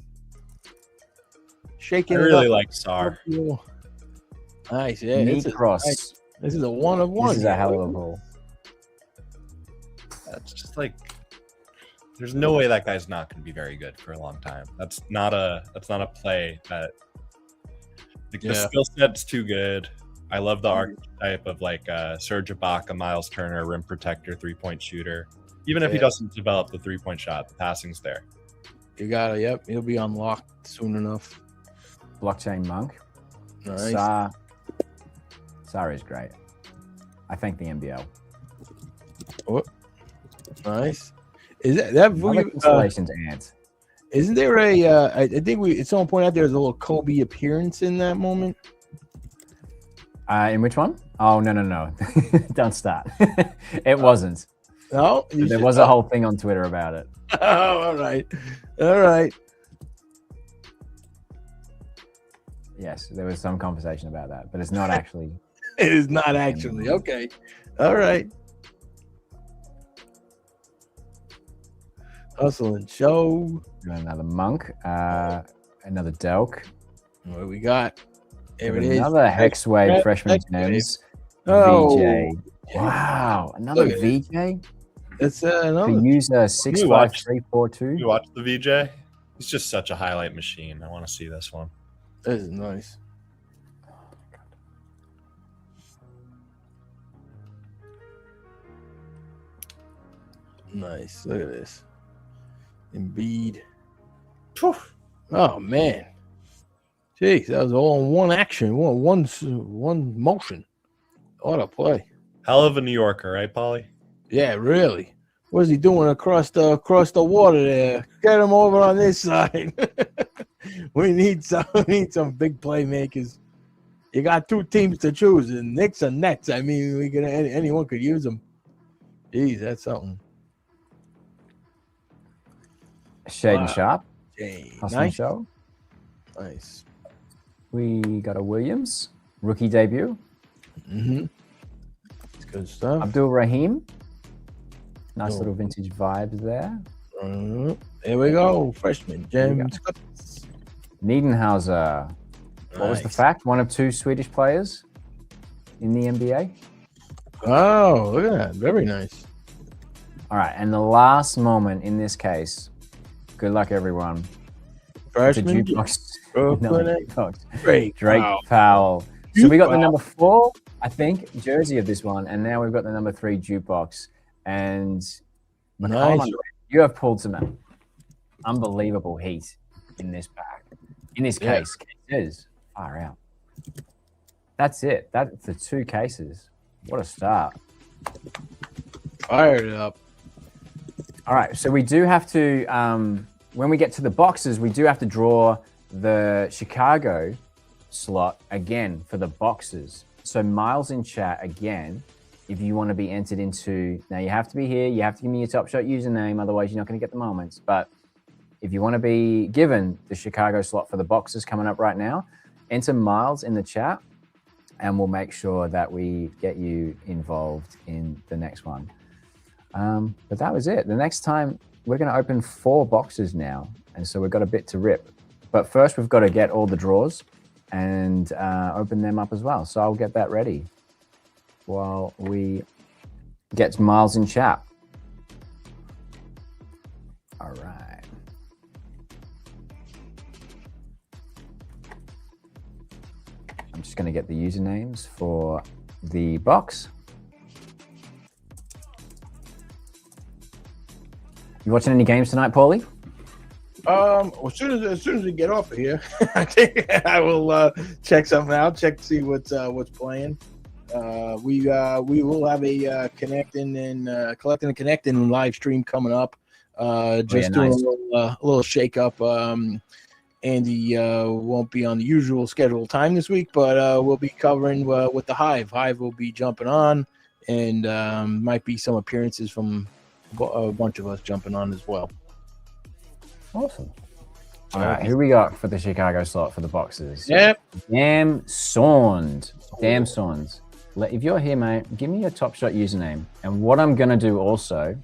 Shaking. I really like Sar. Nice, yeah. This is cross. Nice. This is a 1 of 1. This is a hell of a ball. That's just like, there's no way that guy's not going to be very good for a long time. That's not a play that. Like, the skill set's too good. I love the archetype of like Serge Ibaka, Miles Turner, rim protector, 3-point shooter. Even if he doesn't develop the 3-point shot, the passing's there. You got it. Yep, he'll be unlocked soon enough. Blockchain Monk. Nice. Sar is great. I thank the NBL. Oh, nice. Is that Constellations ant? Isn't there a? I think someone pointed out there's a little Kobe appearance in that moment. In which one? Oh no! Don't start. It wasn't. No, there was a whole thing on Twitter about it. Oh, all right. Yes, there was some conversation about that, but it's not actually. It is not actually. Okay. All right. Hustle and show. Another Monk. Another Delk. What we got? There it is. Another Hex Wave freshman gems. Oh. VJ. Wow. Another VJ. It's another user 65342. You watch the VJ? He's just such a highlight machine. I want to see this one. This is nice. Nice. Look at this. Embiid. Oh man. Jeez, that was all in one action, one motion. What a play. Hell of a New Yorker, right, Paulie? Yeah, really. What is he doing across the water there? Get him over on this side. We need some big playmakers. You got 2 teams to choose, and Knicks and Nets. I mean, anyone could use them. Jeez, that's something. Shaden Sharp. Nice. Show. Nice. We got a Williams rookie debut. It's good stuff. Abdul Rahim. Nice little vintage vibes there. There we go. Freshman gems. Niedenhauser. What was the fact? 1 of 2 Swedish players in the NBA. Oh, look at that. Very nice. All right. And the last moment in this case, good luck, everyone. Freshman Drake Powell. So we got the number 4, I think, jersey of this one. And now we've got the number 3 Jukebox. And Nice. you have pulled some unbelievable heat in this pack. In this case, cases far out. That's it. That's the 2 cases. What a start. Fired up. All right, so we do have to, when we get to the boxes, we do have to draw the Chicago slot again for the boxes. So Miles in chat again, if you want to be entered into, now you have to be here, you have to give me your Top Shot username, otherwise you're not going to get the moments. But if you want to be given the Chicago slot for the boxes coming up right now, enter Miles in the chat and we'll make sure that we get you involved in the next one. But that was it. The next time we're going to open 4 boxes now. And so we've got a bit to rip. But first we've got to get all the draws and open them up as well. So I'll get that ready while we get Miles in chat. All right. I'm just going to get the usernames for the box. You watching any games tonight, Paulie? As soon as we get off of here, I think I will check something out. Check to see what's playing. We will have a collecting and connecting live stream coming up. Just doing a little shake up. Andy won't be on the usual scheduled time this week, but we'll be covering with the Hive. Hive will be jumping on, and might be some appearances from a bunch of us jumping on as well. Awesome. All right, who we got for the Chicago slot for the boxes? Yep. Damn Swans. Damn Swans. If you're here, mate, give me your Top Shot username. And what I'm going to do also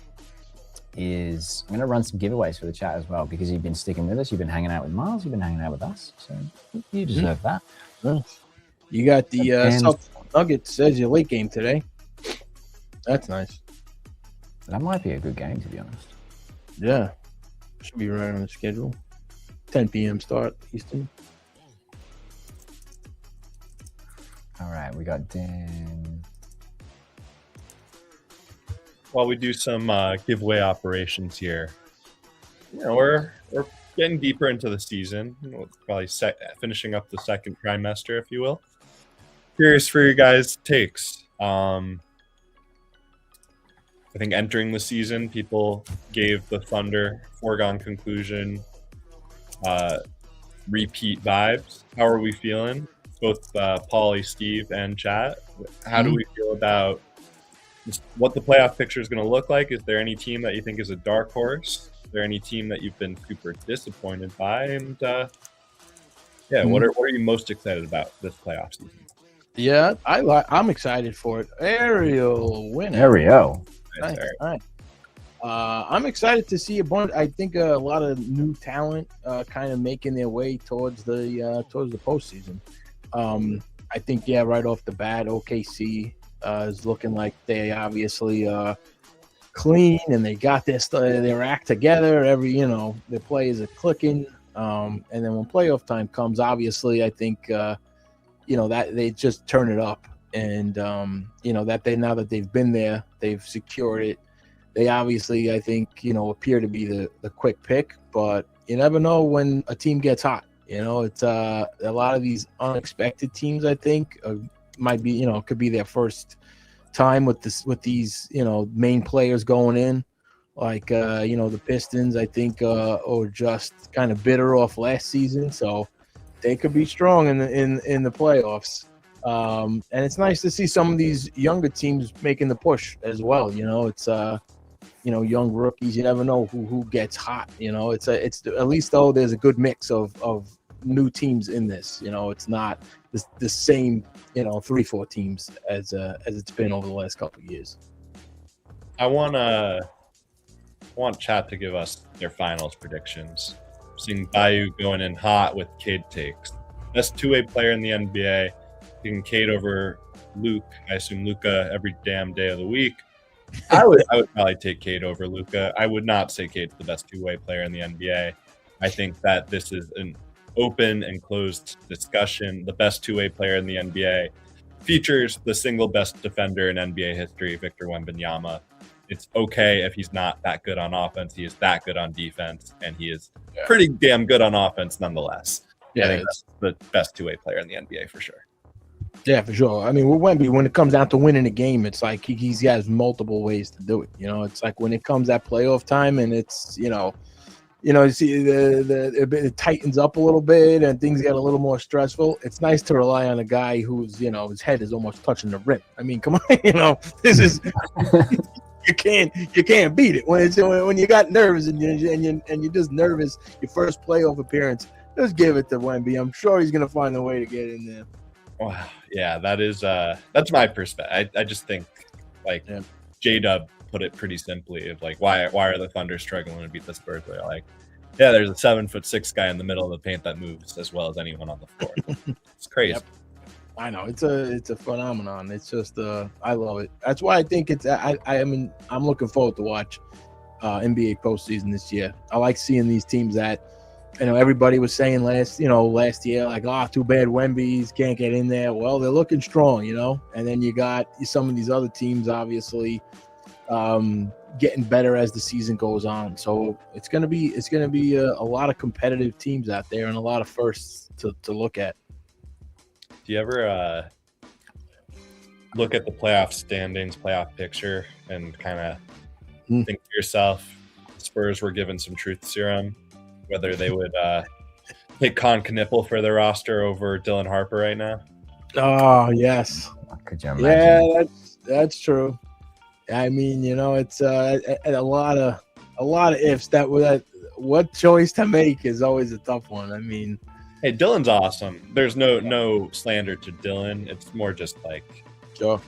is I'm going to run some giveaways for the chat as well, because you've been sticking with us. You've been hanging out with Miles. You've been hanging out with us. So you deserve that. You got the Nuggets as your late game today. That's nice. That might be a good game, to be honest. Yeah. Should be right on the schedule. 10 p.m. start Eastern. All right, we got Dan. While we do some giveaway operations here, we're getting deeper into the season. We're probably finishing up the second trimester, if you will. Curious for your guys' takes. I think entering the season, people gave the Thunder foregone conclusion, repeat vibes. How are we feeling? Both Paulie, Steve, and chat. How do we feel about what the playoff picture is going to look like? Is there any team that you think is a dark horse? Is there any team that you've been super disappointed by? And what are you most excited about this playoff season? Yeah, I'm excited for it. Ariel winning. Ariel. Nice. All right. I'm excited to see a bunch. I think a lot of new talent kind of making their way towards the postseason. I think right off the bat, OKC is looking like they obviously clean and they got their act together. Their plays are clicking. And then when playoff time comes, obviously I think that they just turn it up. And that now that they've been there, they've secured it. They obviously, I think, appear to be the quick pick, but you never know when a team gets hot. It's a lot of these unexpected teams, I think, might be, could be their first time with these, main players going in. Like, the Pistons, I think, are just kind of bitter off last season, so they could be strong in the playoffs. And it's nice to see some of these younger teams making the push as well. It's young rookies. You never know who gets hot. It's at least though there's a good mix of new teams in this. It's not the same 3-4 teams as it's been over the last couple of years. I want chat to give us their finals predictions. Seeing Bayou going in hot with Cade takes. Best two-way player in the NBA. Picking Cade over Luke. I assume Luka every damn day of the week. I would probably take Cade over Luka. I would not say Cade's the best two-way player in the NBA. I think that this is an open and closed discussion. The best two-way player in the NBA features the single best defender in NBA history, Victor Wembanyama. it's okay if he's not that good on offense. He is that good on defense, and he is pretty damn good on offense nonetheless. Yeah, I think that's the best two-way player in the NBA for sure. Yeah, for sure. I mean, with Wemby, when it comes down to winning a game, it's like he has multiple ways to do it. It's like when it comes at playoff time, and it's you see it tightens up a little bit, and things get a little more stressful. It's nice to rely on a guy who's his head is almost touching the rim. I mean, come on, this is you can't beat it when you got nerves and you're just nervous. Your first playoff appearance, just give it to Wemby. I'm sure he's gonna find a way to get in there. Wow. Yeah, that's my perspective. I just think J-Dub put it pretty simply of like why are the Thunder struggling to beat the Spurs? They're like, yeah, there's a 7'6" guy in the middle of the paint that moves as well as anyone on the floor. It's crazy. Yep. I know it's a phenomenon. It's just I love it. That's why I think it's I'm looking forward to watch NBA postseason this year. I like seeing these teams that everybody was saying last year, like, too bad Wemby's can't get in there. Well, they're looking strong, and then you got some of these other teams obviously getting better as the season goes on. So it's gonna be a lot of competitive teams out there and a lot of firsts to look at. Do you ever look at the playoff standings, playoff picture, and kind of think to yourself, Spurs were given some truth serum, whether they would pick Knueppel for their roster over Dylan Harper right now? Oh, yes. Could you imagine? Yeah, that's true. I mean, it's a lot of ifs. What choice to make is always a tough one. I mean, hey, Dylan's awesome. There's no slander to Dylan. It's more just like sure.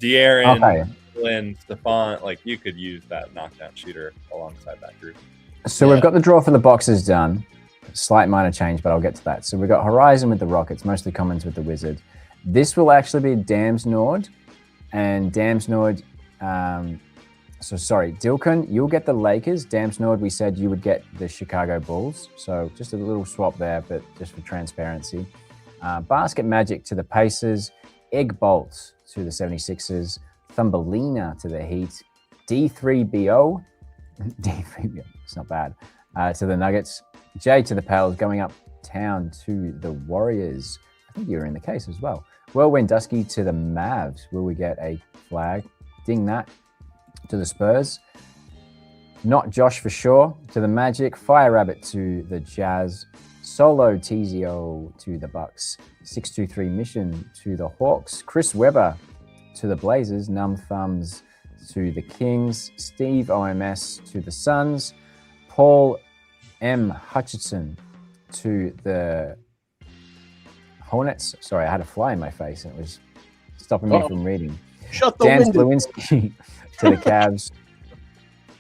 De'Aaron, Dylan, Stephon. Like you could use that knockdown shooter alongside that group. So we've got the draw for the boxes done. Slight minor change, but I'll get to that. So we've got Horizon with the Rockets, mostly Commons with the Wizard. This will actually be Damsnord. And Damsnord, Dilkun, you'll get the Lakers. Damsnord, we said you would get the Chicago Bulls. So just a little swap there, but just for transparency. Basket Magic to the Pacers. Egg Bolt to the 76ers. Thumbelina to the Heat. D3BO. D3BO, it's not bad. To the Nuggets. Jay to the Pels, going uptown to the Warriors. I think you're in the case as well. Whirlwind Dusky to the Mavs. Will we get a Flagg? Ding that to the Spurs. Not Josh for sure to the Magic. Fire Rabbit to the Jazz. Solo Tizio to the Bucks. 623 Mission to the Hawks. Chris Webber to the Blazers. Numb Thumbs to the Kings. Steve OMS to the Suns. Paul M. Hutchinson to the Hornets. Sorry, I had a fly in my face and it was stopping me from reading. Shut the Dan window. Slewinski to the Cavs.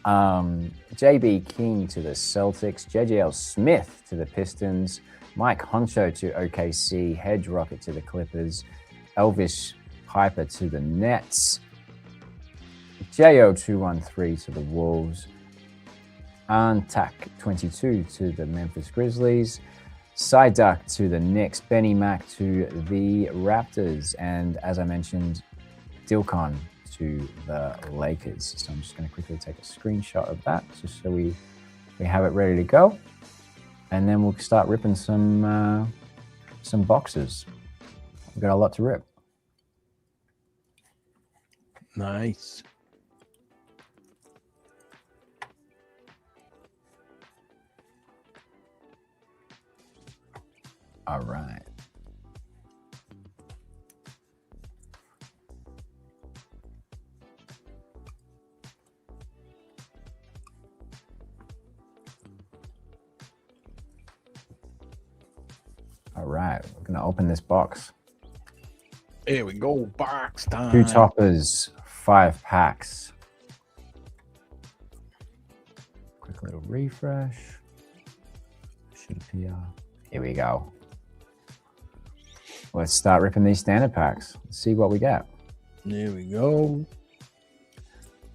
JB King to the Celtics. JJL Smith to the Pistons. Mike Honcho to OKC. Hedge Rocket to the Clippers. Elvis Piper to the Nets. JO213 to the Wolves. Antak 22 to the Memphis Grizzlies. Psyduck to the Knicks. Benny Mac to the Raptors. And as I mentioned, Dilkon to the Lakers. So I'm just going to quickly take a screenshot of that just so we have it ready to go. And then we'll start ripping some boxes. We've got a lot to rip. Nice. All right. All right, we're going to open this box. Here we go, box time. 2 toppers, 5 packs. Quick little refresh. Should appear. Here we go. Let's start ripping these standard packs. Let's see what we got. There we go.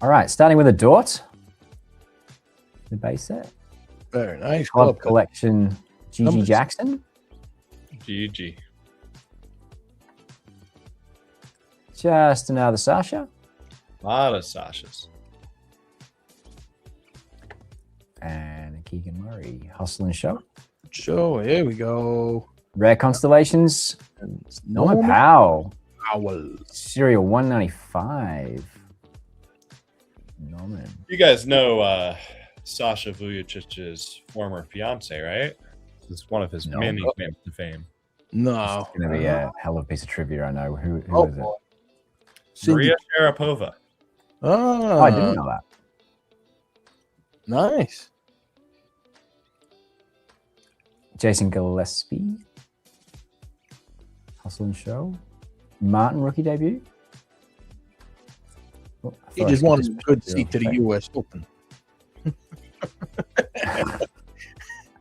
All right, starting with a Dort. The base set. Very nice. Club Collection, Gigi Jackson. GG. Just another Sasha. A lot of Sashas. Keegan Murray. Hustle and Show. Show. Here we go. Rare Constellations. Norman Norman Powell. Powell. Serial 195. Norman. You guys know Sasha Vujicic's former fiance, right? This is one of his many claims to fame. No. It's going to be a hell of a piece of trivia, I know. Who is it? Maria Sharapova. Oh, I didn't know that. Nice. Jason Gillespie. Hustle and Show. Martin, rookie debut. Oh, He just wanted a good seat to the U.S. Open.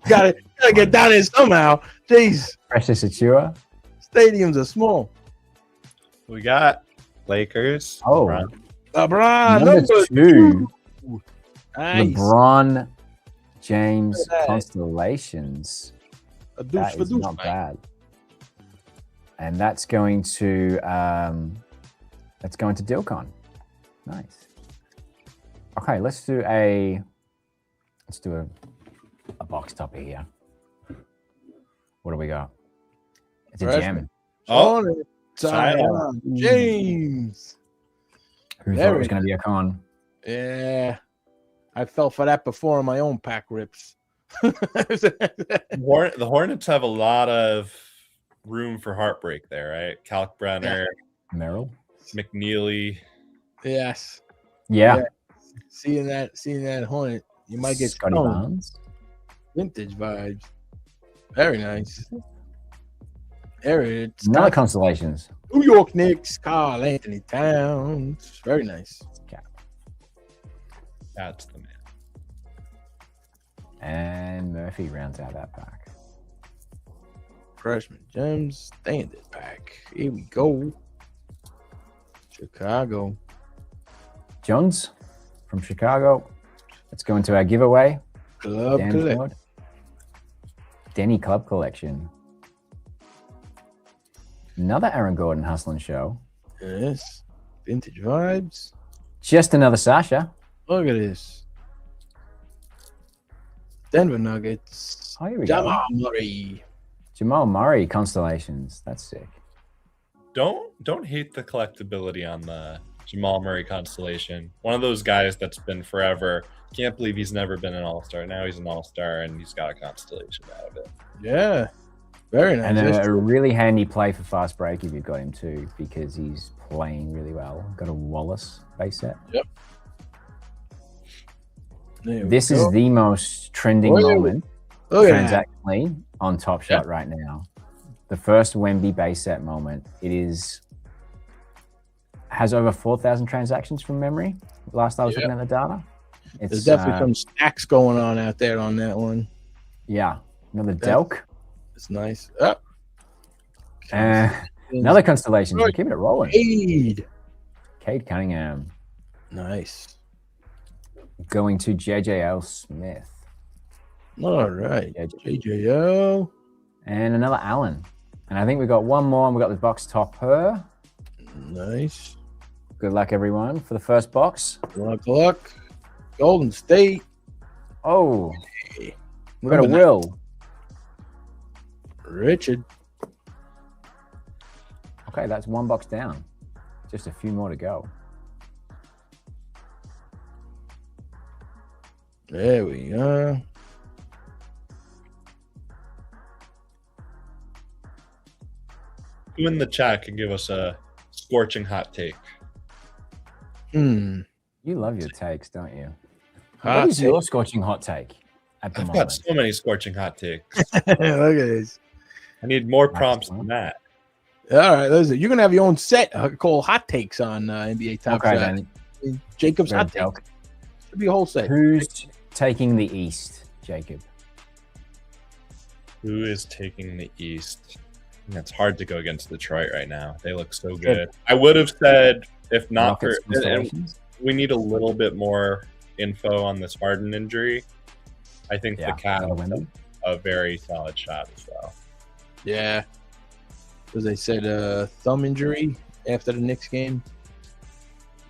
Gotta get down there somehow. Jeez. Precious Achua. Stadiums are small. We got Lakers. Oh. LeBron. Number 2. Nice. LeBron James Constellations. A douche That for is douche, not man. bad. And that's going to Dilcon. Nice. Okay, let's do a box topper here. What do we got? It's a gem. Oh, Sion. James. Who thought it was going to be a con? Yeah, I fell for that before on my own pack rips. The Hornets have a lot of room for heartbreak there, right? Kalkbrenner, Merrill. McNeely. Yes. Yeah. Seeing that Hornet, you might get Scotty stoned. Barnes. Vintage vibes. Very nice. It's Another Constellations. New York Knicks, Carl Anthony Towns. Very nice. That's the man. And Murphy rounds out that pack. Freshman Gems standard pack. Here we go. Chicago. Johns from Chicago. Let's go into our giveaway. Club Dan Collect. Ford. Denny Club Collection. Another Aaron Gordon Hustle and Show. Yes. Vintage vibes. Just another Sasha. Look at this. Denver Nuggets. Oh, here we Jamal go. Murray. Jamal Murray Constellations. That's sick. Don't hate the collectability on the Jamal Murray constellation. One of those guys that's been forever. Can't believe he's never been an all-star. Now he's an all-star and he's got a constellation out of it. Yeah. Very nice. And That's a really handy play for fast break if you've got him too, because he's playing really well. Got a Wallace base set. Yep. There we This go. is the most trending moment Look at that. transactionally on Top Shot right now. The first Wemby base set moment. Has over 4,000 transactions from memory. Last I was looking at the data. There's definitely some stacks going on out there on that one. Yeah. Another Delk. It's nice. Oh. Another Constellation. We're keeping it rolling. Cade Cunningham. Nice. Going to JJL Smith. All right. JJL. And another Allen. And I think we got one more, and we got the box topper. Nice. Good luck, everyone, for the first box. Luck. Golden State. Oh, we got a Will. Richard. Okay, that's one box down. Just a few more to go. There we go. Who in the chat can give us a scorching hot take? You love your takes, don't you? Hot what is take. your scorching hot take at the I've moment? got so many scorching hot takes. Look at this. I need more prompts than that. All right, listen. You're gonna have your own set called Hot Takes on NBA Top Okay, Shot. then. Jacob's Red Hot Takes. Delk. Should be a whole set. Who's taking the East, Jacob? Who is taking the East? It's hard to go against Detroit right now. They look so good. I would have said, if not for, Rockets, Constellations? we need a little bit more info on this Harden injury. I think the Cavs have a very solid shot as well. Yeah. As they said, thumb injury after the Knicks game.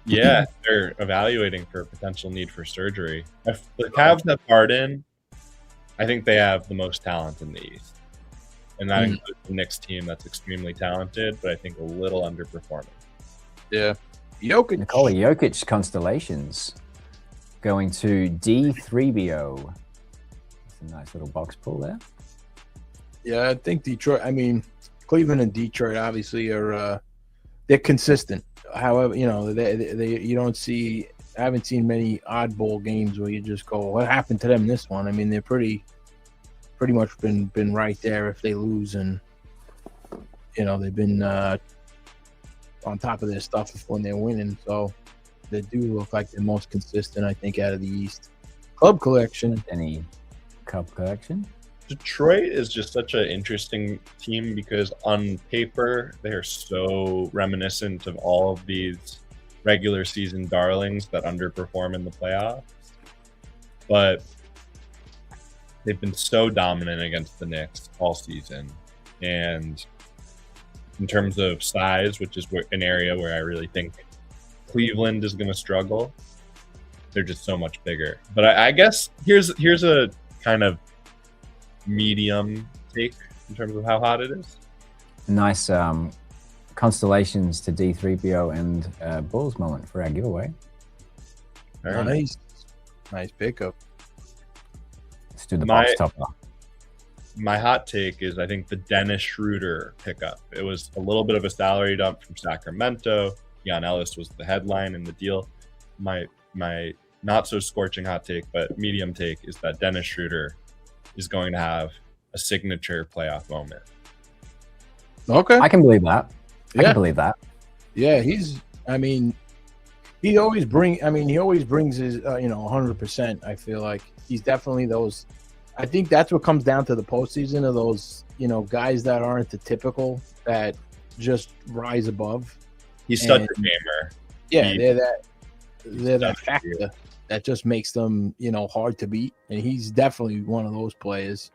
Yeah, they're evaluating for potential need for surgery. If the Cavs have Harden, I think they have the most talent in the East. And that includes the Knicks team that's extremely talented, but I think a little underperforming. Yeah. Jokic. Nikola Jokic constellations going to D3BO. That's a nice little box pull there. Yeah, I think Detroit. I mean, Cleveland and Detroit obviously are they're consistent. However, you know, they you don't see. I haven't seen many oddball games where you just go, "What happened to them in this one?" I mean, they're pretty much been right there if they lose, and you know they've been on top of their stuff when they're winning. So they do look like the most consistent, I think, out of the East. Club collection. Any Cup collection? Detroit is just such an interesting team because on paper they're so reminiscent of all of these regular season darlings that underperform in the playoffs, but they've been so dominant against the Knicks all season. And in terms of size, which is an area where I really think Cleveland is going to struggle, they're just so much bigger. But I guess here's a kind of medium take in terms of how hot it is. Nice constellations to D3BO and Bulls moment for our giveaway. Nice pickup. Let's do the box topper. My hot take is I think the Dennis Schroeder pickup. It was a little bit of a salary dump from Sacramento. Jan Ellis was the headline in the deal. My not so scorching hot take, but medium take is that Dennis Schroeder is going to have a signature playoff moment. Okay. I can believe that. I can believe that. Yeah, he always brings his 100%. I feel like he's definitely those. I think that's what comes down to the postseason of those, guys that aren't the typical that just rise above. He's such a gamer. Yeah, they're that factor that just makes them, hard to beat. And he's definitely one of those players.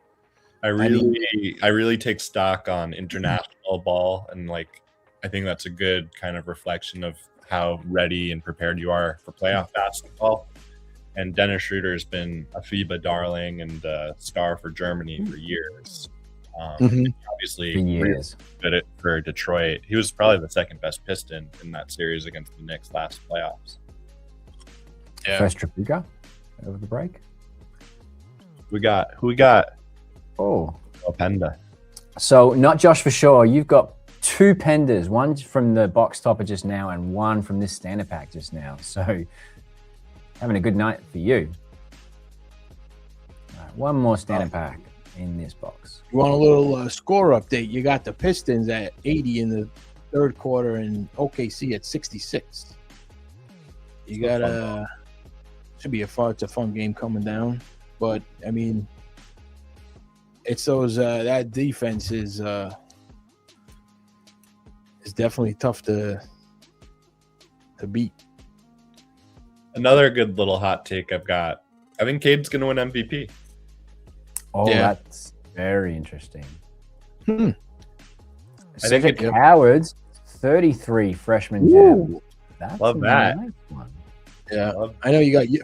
I really take stock on international ball, and I think that's a good kind of reflection of how ready and prepared you are for playoff basketball. And Dennis Schroeder has been a FIBA darling and a star for Germany for years. Obviously, good for Detroit. He was probably the second best Piston in that series against the Knicks last playoffs. Yeah. First Tripuga over the break. Who we got? Oh, Penda. So not Josh for sure. You've got two Pendas, one from the box topper just now and one from this standard pack just now. So having a good night for you. All right, one more standard pack in this box. You want a little score update? You got the Pistons at 80 in the third quarter and OKC at 66. You got it's a fun game coming down, but I mean, it's those that defense is definitely tough to beat. Another good little hot take I've got. I think Cade's going to win MVP. Oh, yeah. That's very interesting. Cedric Howard's 33 freshman jam. Love that. Nice one. Yeah, I know you got you.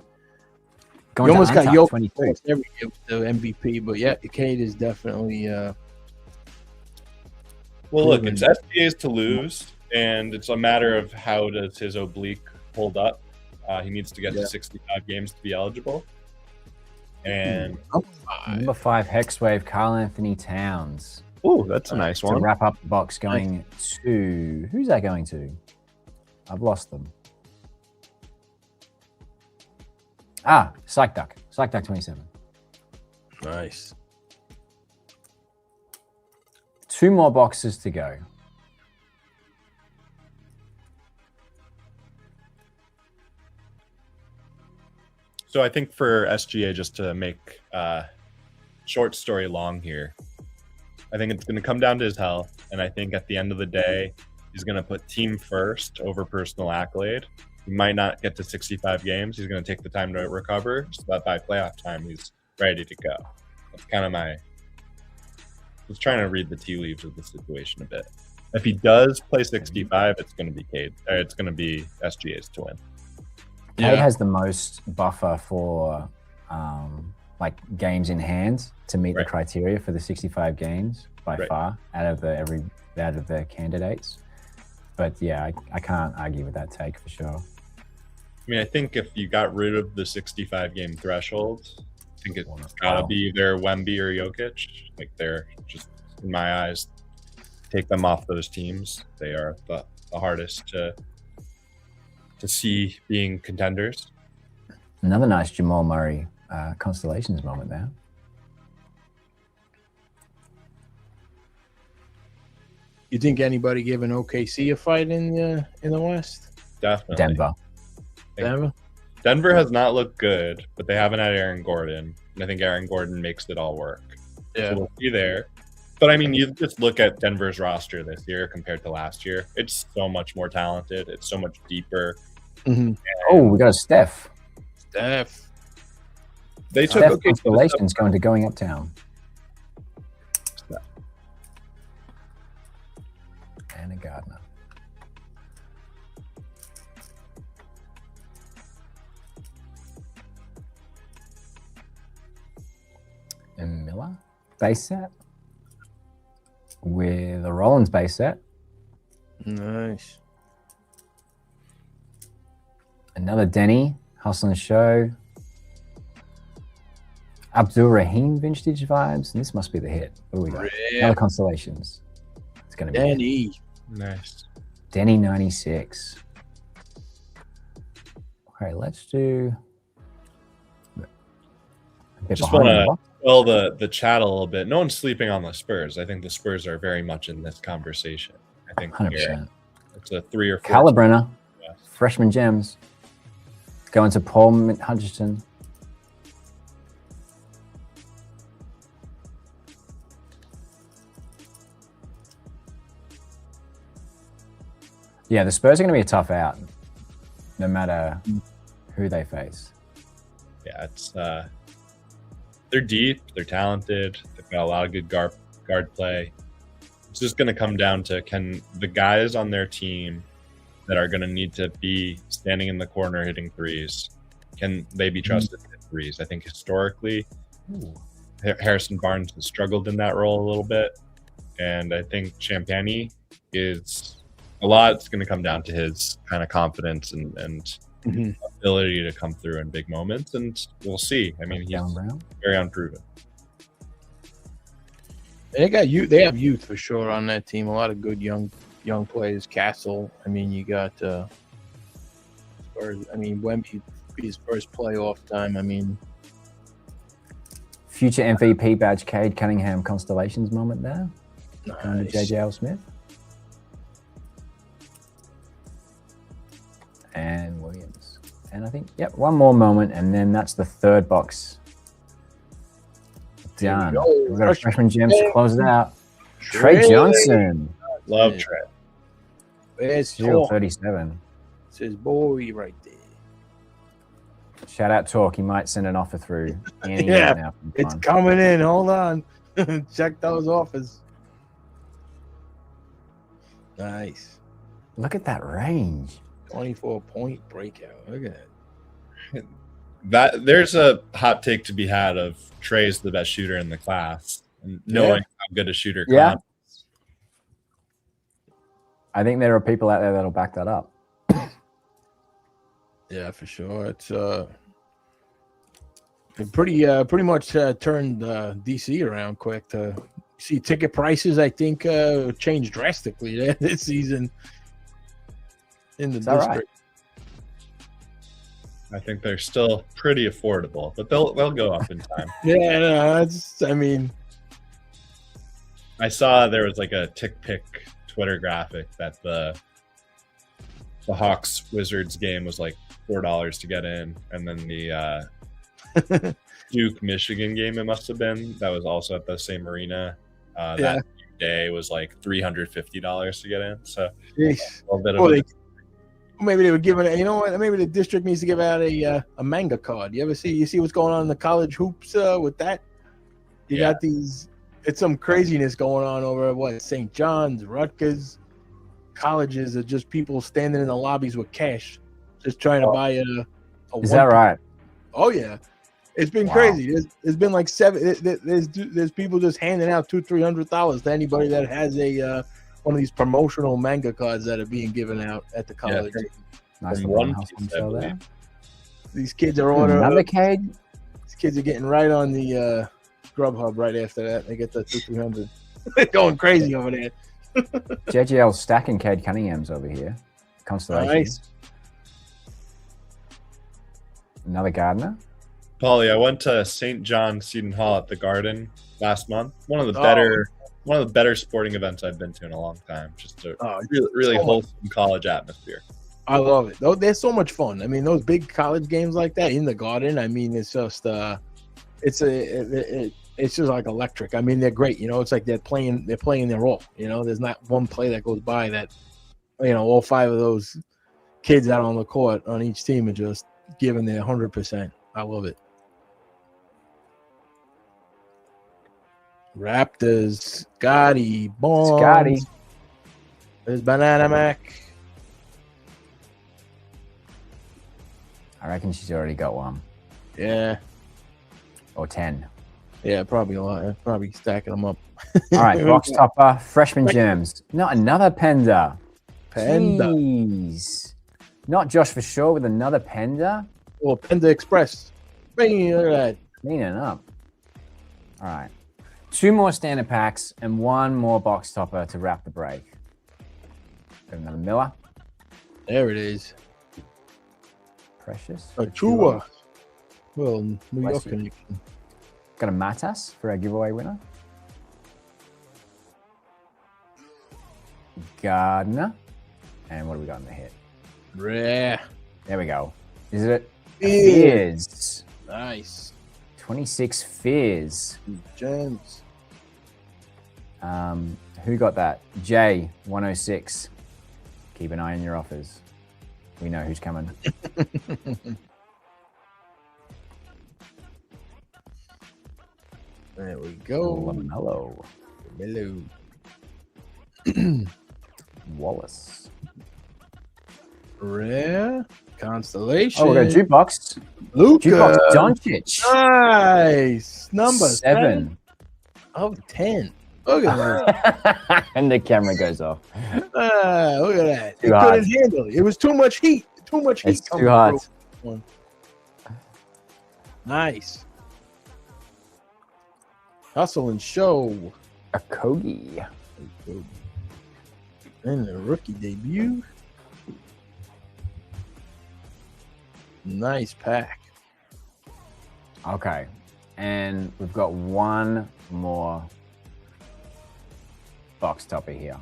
You almost got Jokic every year with the MVP, but yeah, Cade is definitely. Well, look, it's SGA's to lose, and it's a matter of how does his oblique hold up. He needs to get to 65 games to be eligible. And number 5 Hexwave, Karl Anthony Towns. Oh, that's a nice one. To wrap up the box, going to who's that going to? I've lost them. Psych Duck 27. Nice. 2 more boxes to go. So I think for SGA, just to make short story long here, I think it's going to come down to his health. And I think at the end of the day, he's going to put team first over personal accolade. He might not get to 65 games. He's going to take the time to recover so that by playoff time, he's ready to go. That's kind of I was trying to read the tea leaves of the situation a bit. If he does play 65, it's going to be Cade. It's going to be SGA's to win. Cade has the most buffer for like games in hand to meet the Right. criteria for the 65 games by Right. far out of the candidates. But yeah, I can't argue with that take for sure. I mean, I think if you got rid of the 65 game threshold, I think it's gotta Wow. be either Wemby or Jokic. Like they're just, in my eyes, take them off those teams. They are the hardest to see being contenders. Another nice Jamal Murray Constellations moment there. You think anybody giving OKC a fight in the West? Definitely. Denver? Has not looked good, but they haven't had Aaron Gordon. And I think Aaron Gordon makes it all work. Yeah. So we'll see there. But I mean, you just look at Denver's roster this year compared to last year. It's so much more talented. It's so much deeper. Mm-hmm. Oh, we got a Steph. Steph. They took Steph Constellations going uptown. And a Gardner. And Miller base set with a Rollins base set. Nice. Another Deni Hustle and Show. Abdul Rahim vintage vibes, and this must be the hit. What do we got? Yeah. Another Constellations. It's going to be Deni. Nice. Deni 96. Okay, let's do a bit Just behind wanna- the box. Well, the chat a little bit. No one's sleeping on the Spurs. I think the Spurs are very much in this conversation. I think 100%. it's a 3 or 4. Calibrenner, Yes. freshman gems. Going to Paul Hutchinson. Yeah, the Spurs are going to be a tough out, no matter who they face. Yeah, it's they're deep, they're talented, they've got a lot of good guard play. It's just going to come down to, can the guys on their team that are going to need to be standing in the corner hitting threes, can they be trusted to hit threes? I think historically, Harrison Barnes has struggled in that role a little bit, and I think Champagny is a lot. It's going to come down to his kind of confidence and ability to come through in big moments, and we'll see. I mean, he's very unproven. They have youth for sure on that team. A lot of good young players. Castle. I mean, you got Spurs. I mean, Wemby, his first playoff time. I mean, Future MVP badge, Cade Cunningham Constellations moment there. Going to JJ Smith. And Williams. And I think, yep, one more moment, and then that's the third box done. We've got a freshman gems to close it out. Trey Johnson. Love Trey. It's 37. It's his boy right there. Shout out Talk. He might send an offer through. Yeah, it's coming in. Hold on. Check those offers. Nice. Look at that range. 24-point breakout. Look at that. There's a hot take to be had of Trey's the best shooter in the class, and knowing how good a shooter Yeah. I think there are people out there that'll back that up. Yeah, for sure. It's it pretty much turned DC around quick. To see ticket prices, I think changed drastically this season in the district. Right? I think they're still pretty affordable, but they'll go up in time. Yeah, no, I mean, I saw there was like a tick pick Twitter graphic that the Hawks Wizards game was like $4 to get in, and then the Duke Michigan game, it must have been, that was also at the same arena. That day was like $350 to get in. So a little bit of maybe they would give it. You know what? Maybe the district needs to give out a manga card. You see what's going on in the college hoops with that? You got these. It's some craziness going on over at St. John's, Rutgers. Colleges are just people standing in the lobbies with cash, just trying to buy a. Is that right? Oh yeah. It's been Wow. crazy. There's been like there's people just handing out $200-$300 to anybody that has a one of these promotional manga cards that are being given out at the college. Yeah, Nice From little One hustle Piece, I show there. believe. These kids are ordering. Another cage. These kids are getting right on the Grubhub right after that. They get the 200-300. They're going crazy over there. JGL stacking Cade Cunningham's over here. Constellation. Nice. Another Gardner. Paulie, I went to St. John Seton Hall at the Garden last month. One of the better sporting events I've been to in a long time. Just a really wholesome college atmosphere. I love it. They're so much fun. I mean, those big college games like that in the Garden. I mean, it's just it's just like electric. I mean, they're great. You know, it's like they're playing their role. You know, there's not one play that goes by that, you know, all 5 of those kids out on the court on each team are just giving their 100%. I love it. Raptors, Scotty, Bonds. Scotty. There's Banana Mac. I reckon she's already got one. Yeah. Or 10. Yeah, probably a lot. Probably stacking them up. All right, box topper, freshman gems. Not another Pender. Panda. Jeez. Not Josh for sure with another Pender. Well, Panda Express. Bang, look at that. Cleaning up. All right. 2 more standard packs and 1 more box topper to wrap the break. Got another Miller. There it is. Precious. Achua. Well, New Bless York you. connection. Got a Matas for our giveaway winner. Gardner. And what do we got in the hit? Rare. There we go. Is it? Fizz. Fizz. Nice. 26 Fizz. Gems. Who got that? Jay 106. Keep an eye on your offers. We know who's coming. There we go. Hello. Hello. Wallace. Rare. Constellation. Oh, we got a jukebox. Luka. Jukebox Doncic. Nice. Number 7. of 10. Look at that. And the camera goes off. Look at that. Too It hot. couldn't handle it. It was too much heat. Too much heat. It's too hot. through. Nice. Hustle and show. A Kogi. And the rookie debut. Nice pack. Okay. And we've got 1 more box topper here.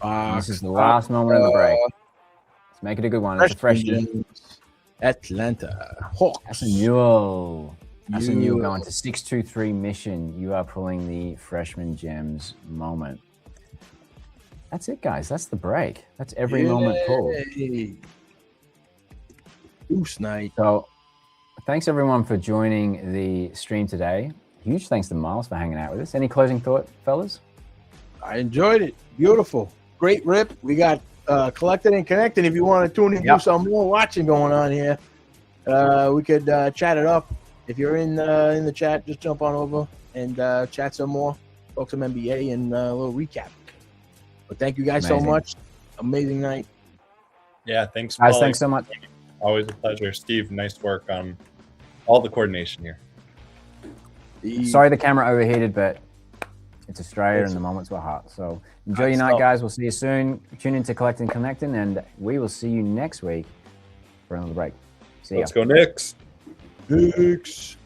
And this is the last moment of the break. Let's make it a good one. It's a freshman. Atlanta Hawks. That's a Newell. That's a Newell going to 623 mission. You are pulling the freshman gems moment. That's it, guys. That's the break. That's every moment pulled. Goose night. So thanks everyone for joining the stream today. Huge thanks to Miles for hanging out with us. Any closing thought, fellas? I enjoyed it. Beautiful. Great rip. We got collected and connected. If you want to tune in, do some more watching going on here. We could chat it up. If you're in the chat, just jump on over and chat some more. Talk some NBA and a little recap. But thank you guys so much. Amazing night. Yeah, thanks, Guys, Paulie. thanks so much. Always a pleasure. Steve, nice work on all the coordination here. Sorry the camera overheated, but it's Australia and the moments were hot. So enjoy your night, guys. We'll see you soon. Tune in to Collecting Connecting, and we will see you next week for another break. See ya. Let's go, Knicks. Knicks.